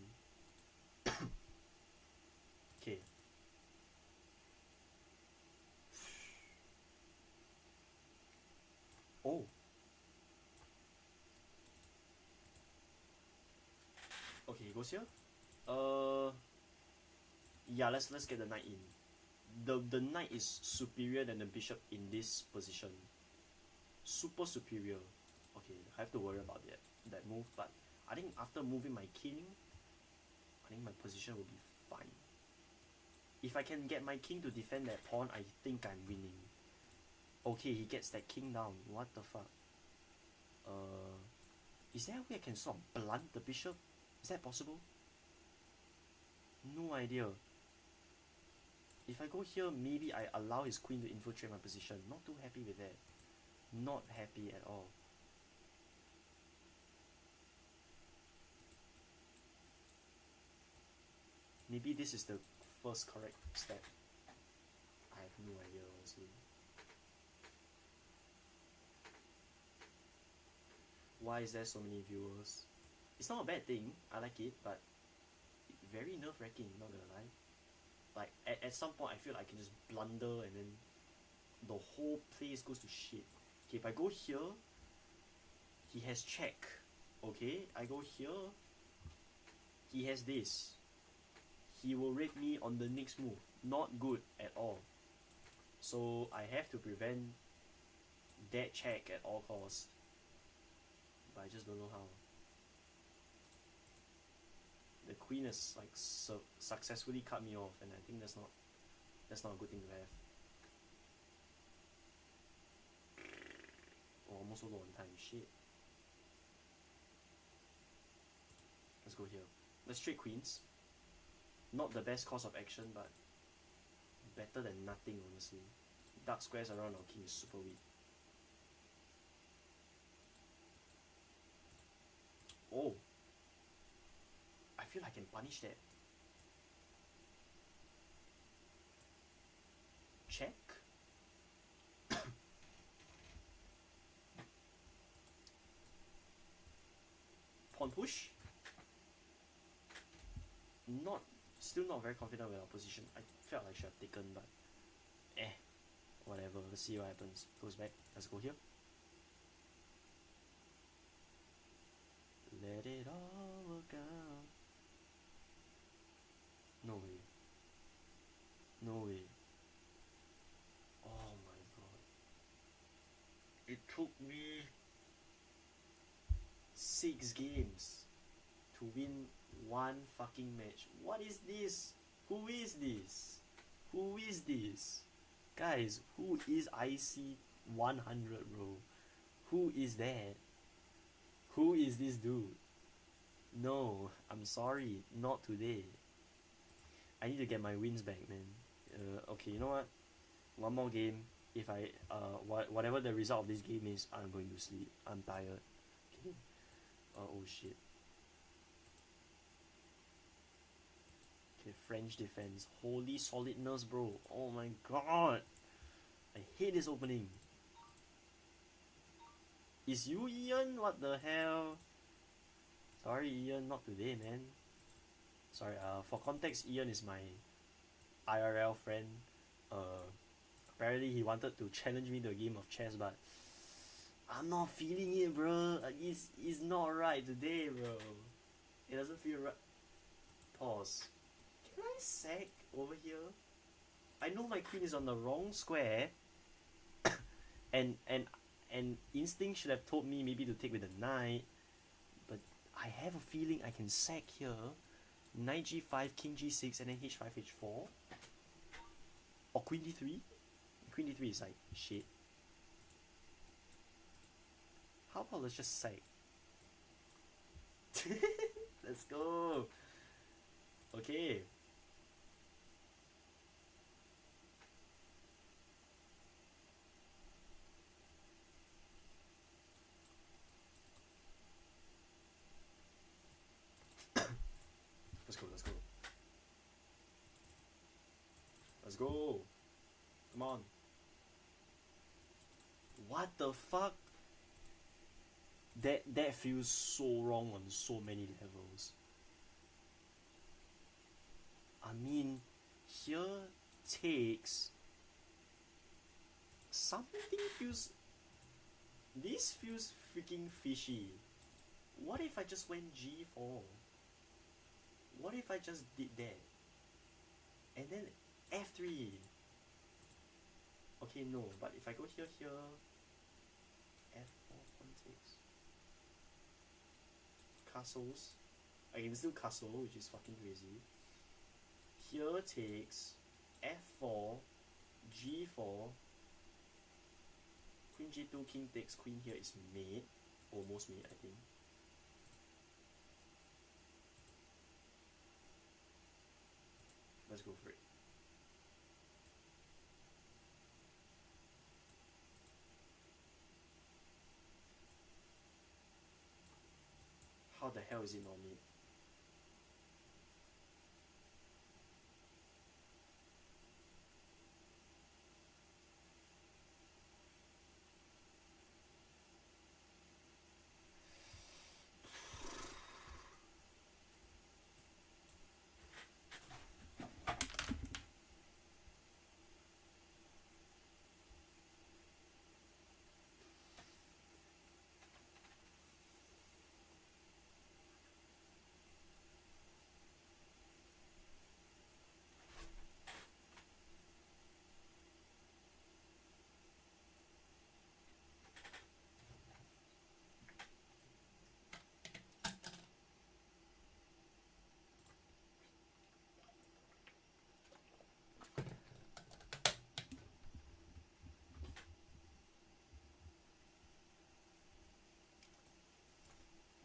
Okay. Oh. Okay, he goes here. Yeah, let's get the knight in. The knight is superior than the bishop in this position. Super superior. Okay, I have to worry about that move, but I think after moving my king, I think my position will be fine. If I can get my king to defend that pawn, I think I'm winning. Okay, he gets that king down. What the fuck? Is there a way I can sort of blunt the bishop? Is that possible? No idea. If I go here, maybe I allow his queen to infiltrate my position. Not too happy with that. Not happy at all. Maybe this is the first correct step. I have no idea, honestly. Why is there so many viewers? It's not a bad thing. I like it, but very nerve-wracking, not gonna lie. Like, at some point, I feel like I can just blunder and then the whole place goes to shit. Okay, if I go here, he has check. Okay, I go here, he has this. He will rape me on the next move. Not good at all. So I have to prevent that check at all costs. But I just don't know how. The queen has like successfully cut me off, and I think that's not a good thing to have. Oh, I'm also low on time. Shit. Let's go here. Let's trade queens. Not the best course of action, but better than nothing, honestly. Dark squares around our king is super weak. Oh. I feel I can punish that. Check. Pawn push. Still not very confident with our position. I felt I should have taken, but whatever. Let's see what happens. Goes back. Let's go here. Let it all work out. No way. No way. Oh my god. It took me 6 games to win one fucking match. What is this? Who is this? Who is this? Guys, who is IC 100, bro? Who is that? Who is this dude? No, I'm sorry, not today. I need to get my wins back, man. Okay, you know what? One more game. If I whatever the result of this game is, I'm going to sleep. I'm tired. Okay. Oh shit. Okay, French defense. Holy solidness, bro. Oh my god. I hate this opening. Is you Ian? What the hell? Sorry, Ian, not today, man. Sorry, for context, Ian is my IRL friend. Apparently he wanted to challenge me to a game of chess, but I'm not feeling it, bro. It's not right today, bro. It doesn't feel right. Pause. Can I sack over here? I know my queen is on the wrong square, and instinct should have told me maybe to take with the knight, but I have a feeling I can sack here. Knight g5, king g6, and then h5, h4. Or queen d3. Queen d3 is like shit. How about let's just sack? Let's go. Okay. Let's go, let's go. Let's go. Come on. What the fuck? That feels so wrong on so many levels. I mean, here takes something feels. This feels freaking fishy. What if I just went g4? What if I just did that? And then f3. Okay, no, but if I go here, f4, pawn takes. Castles. I can still castle, which is fucking crazy. Here takes f4, g4, queen g2, king takes, queen here is mate. Almost mate, I think. Let's go for it. How the hell is it not mate?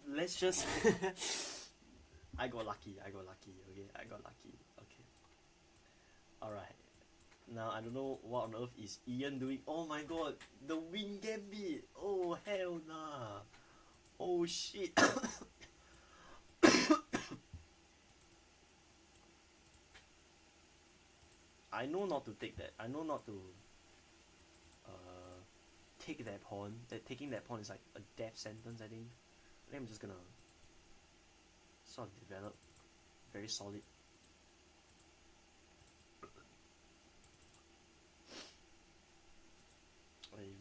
Let's just I got lucky, okay? I got lucky, okay. Alright. Now, I don't know what on earth is Ian doing. Oh my god, the wing gambit! Oh, hell nah. Oh shit. I know not to take that. I know not to take that pawn. That taking that pawn is like a death sentence, I think. I think I'm just gonna sort of develop very solid.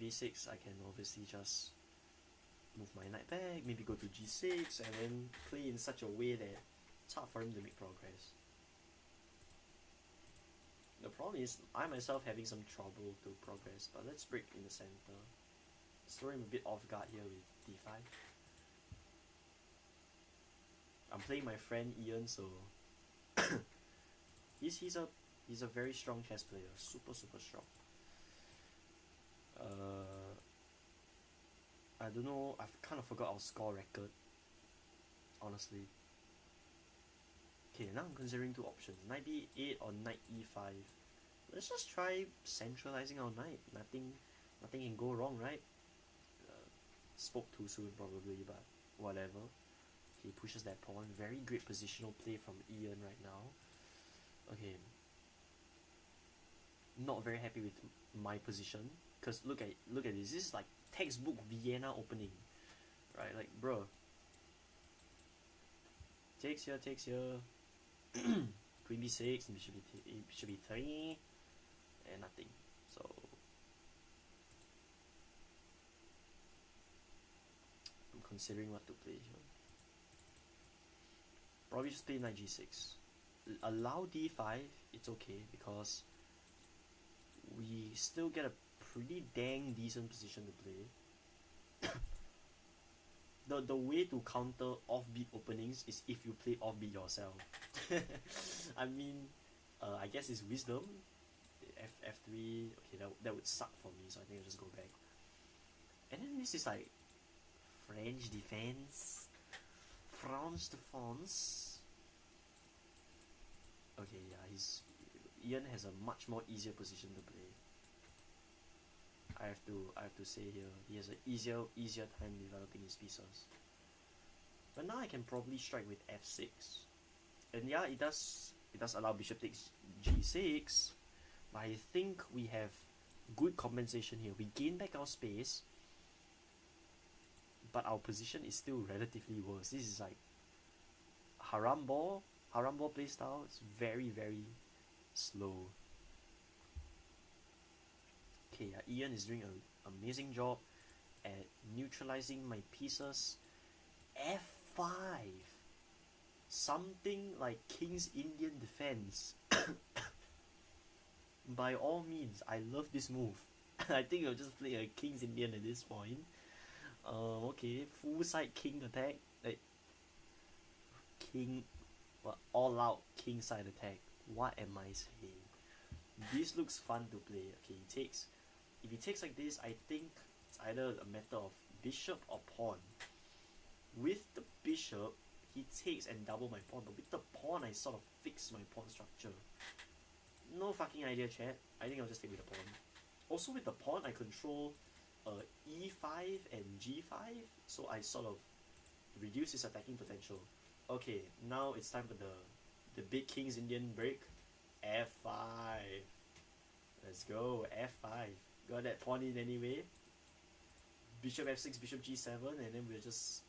v6, I can obviously just move my knight back, maybe go to g6, and then play in such a way that it's hard for him to make progress. The problem is, I myself having some trouble to progress, but let's break in the center. Let's throw him a bit off guard here with d5. I'm playing my friend Ian, so he's a very strong chess player, super strong. I don't know, I've kind of forgot our score record, honestly. Okay, now I'm considering two options, knight b8 or knight e5. Let's just try centralizing our knight. Nothing can go wrong, right? Spoke too soon probably, but whatever. Okay, pushes that pawn. Very great positional play from Ian right now. Okay. Not very happy with my position, because look at this. This is like textbook Vienna opening, right? Like, bro. Takes here. Queen b6, bishop b3, and nothing. So considering what to play here. Probably just play knight g6. Allow d5, it's okay because we still get a pretty dang decent position to play. The way to counter offbeat openings is if you play offbeat yourself. I mean, I guess it's wisdom. F3, okay, that would suck for me, so I think I'll just go back. And then this is like French defense. France defense. Okay, yeah, Ian has a much more easier position to play. I have to say here, he has an easier time developing his pieces. But now I can probably strike with f6. And yeah, it does allow bishop takes g6, but I think we have good compensation here. We gain back our space, but our position is still relatively worse. This is like haram ball playstyle. It's very, very slow. Okay, Ian is doing an amazing job at neutralizing my pieces. f5, something like King's Indian defense. By all means, I love this move. I think I'll just play a King's Indian at this point. Okay, full side king attack. All out king side attack. What am I saying? This looks fun to play. Okay, if he takes like this, I think it's either a matter of bishop or pawn. With the bishop, he takes and double my pawn, but with the pawn, I sort of fix my pawn structure. No fucking idea, chat. I think I'll just take with the pawn. Also with the pawn, I control e5 and g5, so I sort of reduce his attacking potential. Okay, now it's time for the big King's Indian break. f5. Let's go, f5. Got that pawn in anyway. Bishop f6, bishop g7, and then we're just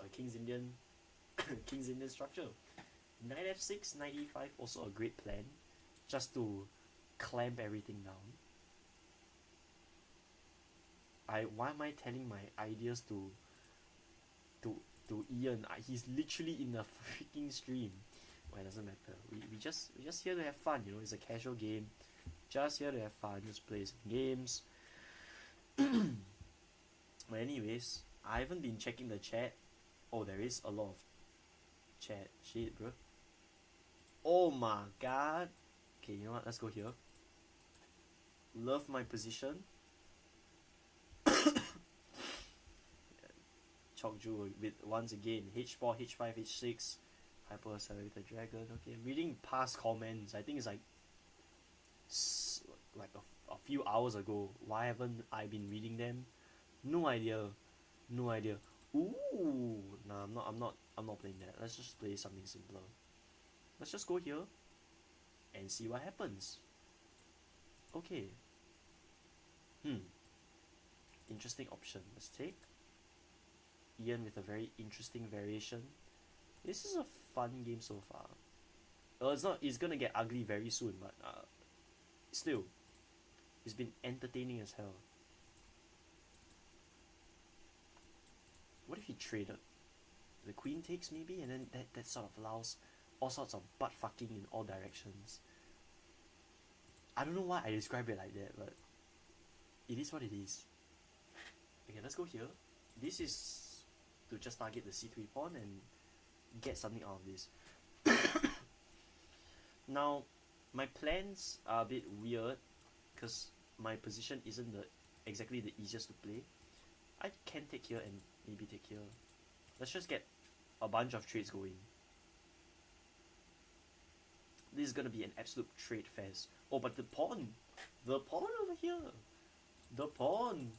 a King's Indian King's Indian structure. Knight f6, knight e5, also a great plan, just to clamp everything down. Why am I telling my ideas to Ian? He's literally in the freaking stream. Well, it doesn't matter. We just here to have fun, you know. It's a casual game. Just here to have fun. Just play some games. But anyways, I haven't been checking the chat. Oh, there is a lot of chat. Shit, bro. Oh my god. Okay, you know what? Let's go here. Love my position. Chokju with once again h4, h5, h6, hyper accelerated dragon. Okay, reading past comments. I think it's like a few hours ago. Why haven't I been reading them? No idea. No idea. Ooh, nah, I'm not playing that. Let's just play something simpler. Let's just go here and see what happens. Okay. Interesting option. Let's take Ian with a very interesting variation. This is a fun game so far. Well, it's gonna get ugly very soon, but still, it's been entertaining as hell. What if he traded? The queen takes maybe, and then that sort of allows all sorts of butt fucking in all directions. I don't know why I describe it like that, but it is what it is. Okay, let's go here. This is to just target the c3 pawn and get something out of this. Now, my plans are a bit weird because my position isn't exactly the easiest to play. I can take here and maybe take here. Let's just get a bunch of trades going. This is gonna be an absolute trade fest. Oh, but the pawn over here, the pawn.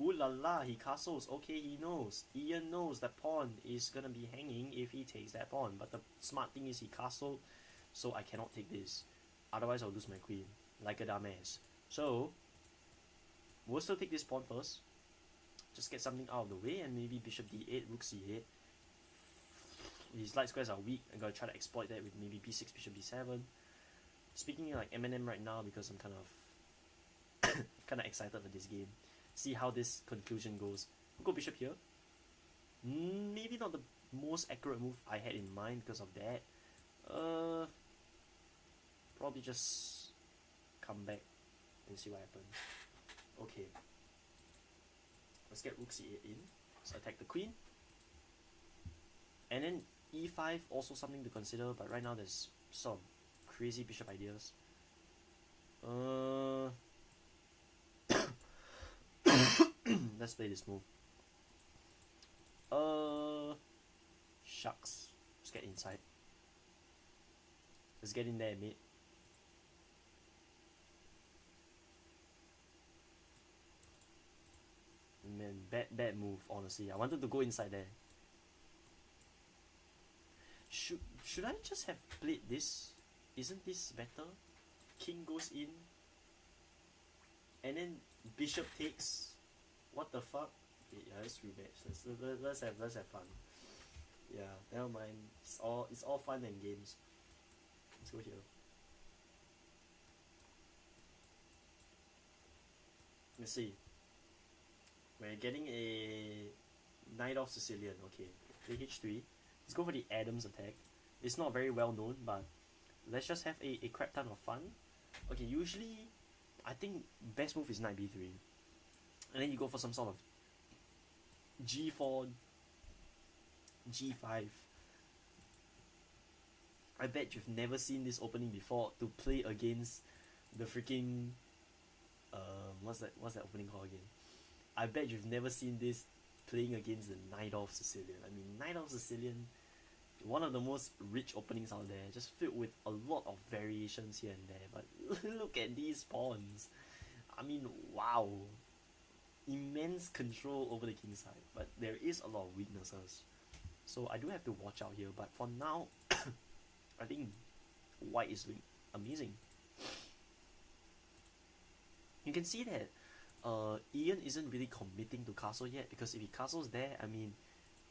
Ooh la la, he castles. Okay, he knows. Ian knows that pawn is gonna be hanging if he takes that pawn. But the smart thing is he castled, so I cannot take this. Otherwise, I'll lose my queen, like a dumbass. So, we'll still take this pawn first. Just get something out of the way, and maybe bishop d8, rook c8. His light squares are weak. I'm gonna try to exploit that with maybe b6, bishop d7. Speaking like Eminem right now because I'm kind of excited for this game. See how this conclusion goes. We'll go bishop here. Maybe not the most accurate move I had in mind because of that. Probably just come back and see what happens. Okay. Let's get rook c8 in. Let's attack the queen. And then e5, also something to consider, but right now there's some crazy bishop ideas. Let's play this move. Shucks. Let's get inside. Let's get in there, mate. Man, bad move, honestly. I wanted to go inside there. Should I just have played this? Isn't this better? King goes in. And then bishop takes. What the fuck? Okay, yeah, let's rematch. Let's have fun. Yeah, never mind. It's all fun and games. Let's go here. Let's see. We're getting a knight off Sicilian. Okay, play h3. Let's go for the Adams attack. It's not very well known, but let's just have a crap ton of fun. Okay, usually I think best move is knight b3, and then you go for some sort of g4, g5. I bet you've never seen this opening before to play against the freaking what's that opening called again? I bet you've never seen this playing against the Knight of Sicilian. I mean, Knight of Sicilian, one of the most rich openings out there, just filled with a lot of variations here and there. But look at these pawns. I mean, wow. Immense control over the king side, but there is a lot of weaknesses. So I do have to watch out here, but for now, I think white is doing amazing. You can see that Ian isn't really committing to castle yet, because if he castles there, I mean,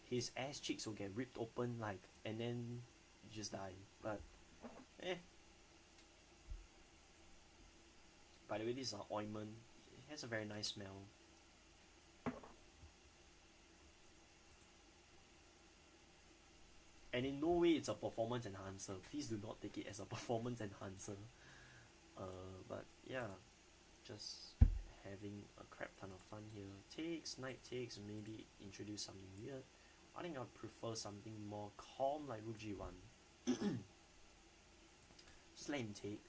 his ass cheeks will get ripped open, like, and then you just die. But by the way, this is an ointment. It has a very nice smell. And in no way it's a performance enhancer. Please do not take it as a performance enhancer. But yeah, just having a crap ton of fun here. Takes, knight takes, maybe introduce something weird. I think I'd prefer something more calm like rook g1. Just let him take.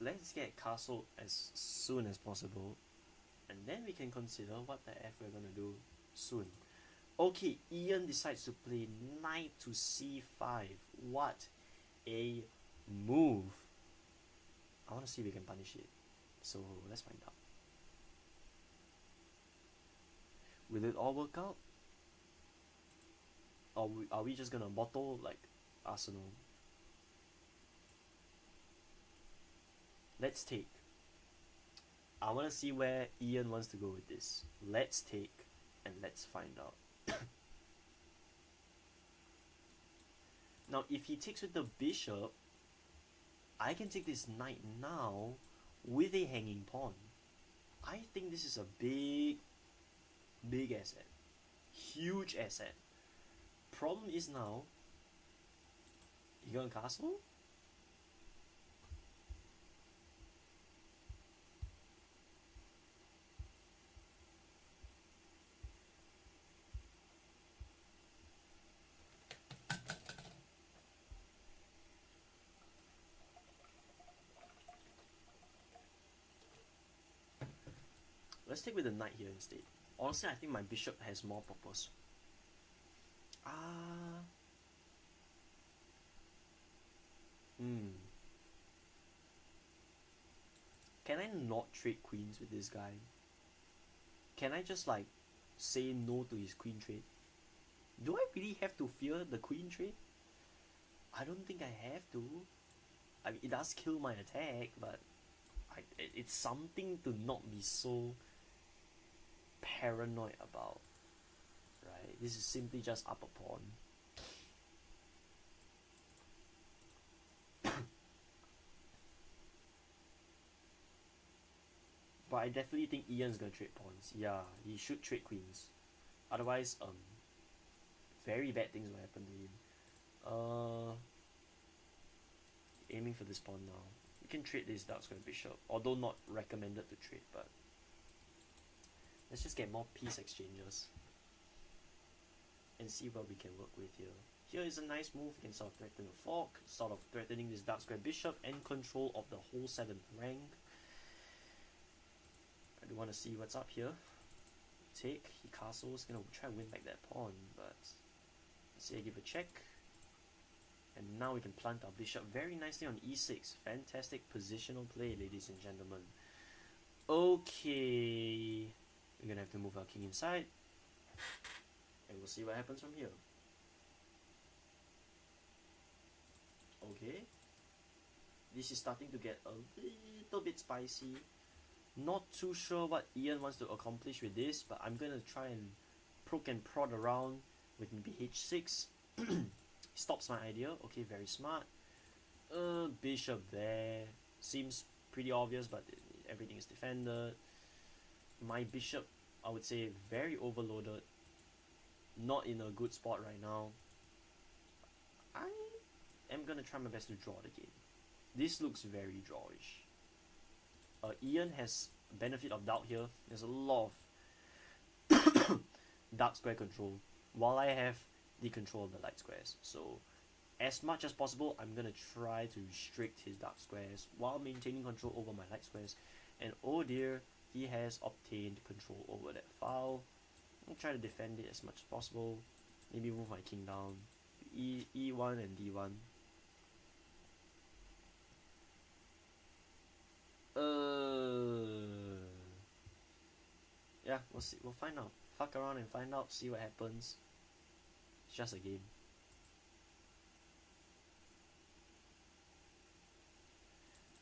Let's get castle as soon as possible, and then we can consider what the F we're gonna do soon. Okay, Ian decides to play knight to c5. What a move. I want to see if we can punish it. So let's find out. Will it all work out? Or are we just gonna bottle like Arsenal? Let's take. I want to see where Ian wants to go with this. Let's take and let's find out. Now, if he takes with the bishop, I can take this knight now with a hanging pawn. I think this is a big asset. Huge asset. Problem is now, you gonna castle? Let's take with the knight here instead. Honestly, I think my bishop has more purpose. Can I not trade queens with this guy? Can I just like say no to his queen trade? Do I really have to fear the queen trade? I don't think I have to. I mean, it does kill my attack, but it's something to not be so paranoid about, right? This is simply just up a pawn. I definitely think Ian's gonna trade pawns. Yeah, he should trade queens. Otherwise, very bad things will happen to him. Aiming for this pawn now. We can trade this dark square bishop, although not recommended to trade, but let's just get more piece exchanges and see what we can work with here. Here is a nice move. We can sort of threaten a fork, sort of threatening this dark square bishop and control of the whole 7th rank. I do want to see what's up here. Take, he castles, gonna try to win back that pawn, but let's see, I give a check. And now we can plant our bishop very nicely on e6. Fantastic positional play, ladies and gentlemen. Okay, we're gonna have to move our king inside, and we'll see what happens from here. Okay, this is starting to get a little bit spicy. Not too sure what Ian wants to accomplish with this, but I'm gonna try and poke and prod around with maybe h6. Stops my idea. Okay, very smart. Bishop there. Seems pretty obvious, but everything is defended. My bishop, I would say, very overloaded. Not in a good spot right now. I am gonna try my best to draw the game. This looks very drawish. Ian has benefit of doubt here. There's a lot of dark square control, while I have the control of the light squares. So as much as possible, I'm gonna try to restrict his dark squares while maintaining control over my light squares. And oh dear, he has obtained control over that file. I'll try to defend it as much as possible. Maybe move my king down. E1 and D1. Yeah, we'll see. We'll find out. Fuck around and find out. See what happens. It's just a game.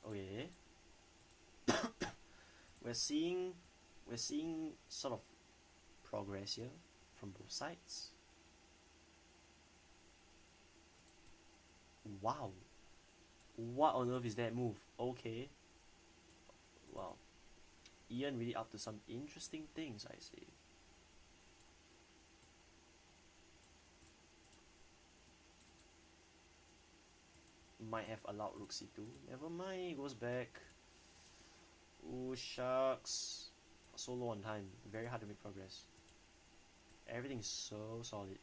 Okay. we're seeing sort of progress here from both sides. Wow. What on earth is that move? Okay. Wow. Ian really up to some interesting things, I see. Might have allowed rook c2. Never mind, it goes back. Ooh, shucks. So low on time. Very hard to make progress. Everything is so solid.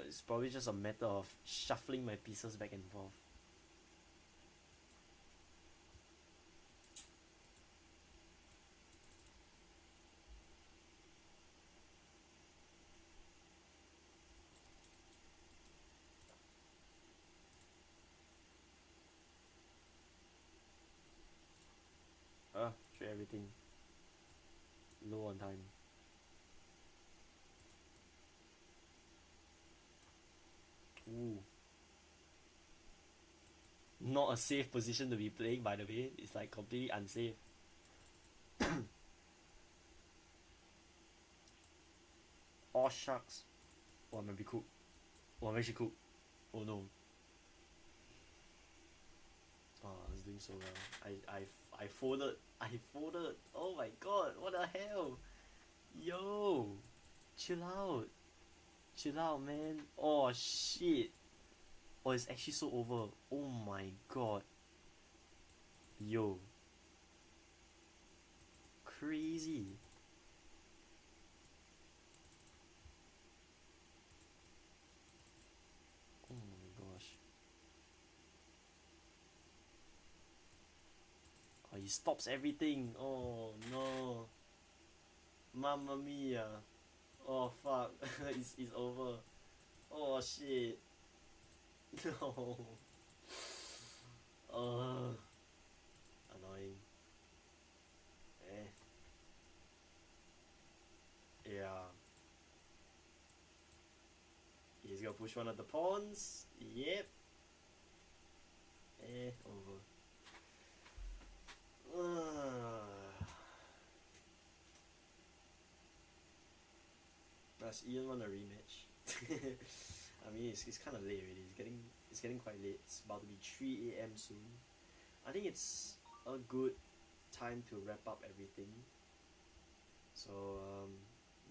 It's probably just a matter of shuffling my pieces back and forth. Try everything. Low on time. Ooh. Not a safe position to be playing, by the way. It's like completely unsafe. Oh shucks. Oh, I'm gonna be cooked. Oh, I'm actually cooked. Oh no. Oh, I was doing so well. I folded. I folded. Oh my god, what the hell? Yo, chill out. Chill out, man. Oh shit. Oh, it's actually so over. Oh my god. Yo. Crazy. Oh my gosh. Oh, he stops everything. Oh no. Mamma mia. Oh fuck. it's over. Oh shit. No. Annoying. Yeah. He's gonna push one of the pawns. Yep. Over. Does Ian want a rematch? I mean, it's kind of late already. He's getting It's getting quite late. It's about to be 3 a.m. soon. I think it's a good time to wrap up everything. So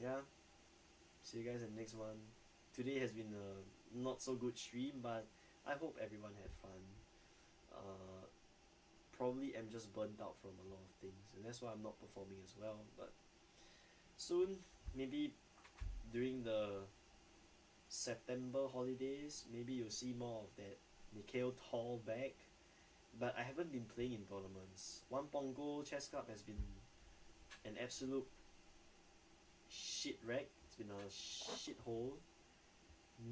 yeah, see you guys in the next one. Today has been a not so good stream, but I hope everyone had fun. Probably am just burnt out from a lot of things, and that's why I'm not performing as well. But soon, maybe during the September holidays, maybe you'll see more of that Mikhail Tall back. But I haven't been playing in tournaments. One Pongo Chess Cup has been an absolute shit wreck. It's been a shit hole.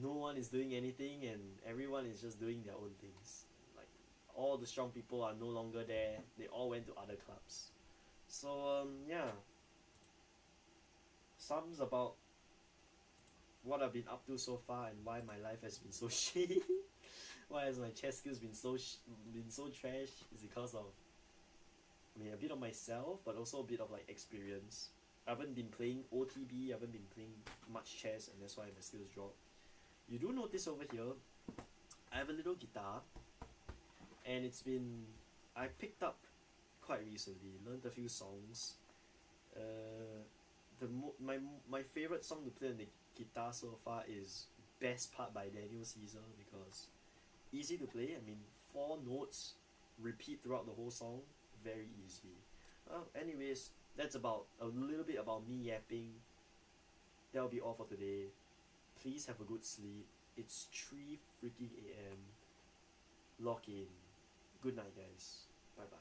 No one is doing anything, and everyone is just doing their own things. Like, all the strong people are no longer there. They all went to other clubs. So yeah, sums about what I've been up to so far and why my life has been so shitty. Why has my chess skills been so trash? Is because of, I mean, a bit of myself, but also a bit of like experience. I haven't been playing OTB, I haven't been playing much chess, and that's why my skills drop. You do notice over here, I have a little guitar, and I picked up quite recently, learned a few songs. My favorite song to play on the guitar so far is Best Part by Daniel Caesar, because easy to play. I mean, 4 notes repeat throughout the whole song, very easy. Anyways, that's about a little bit about me yapping. That'll be all for today. Please have a good sleep. It's 3 freaking a.m. Lock in. Good night, guys. Bye bye.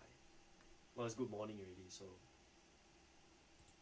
Well, it's good morning already, so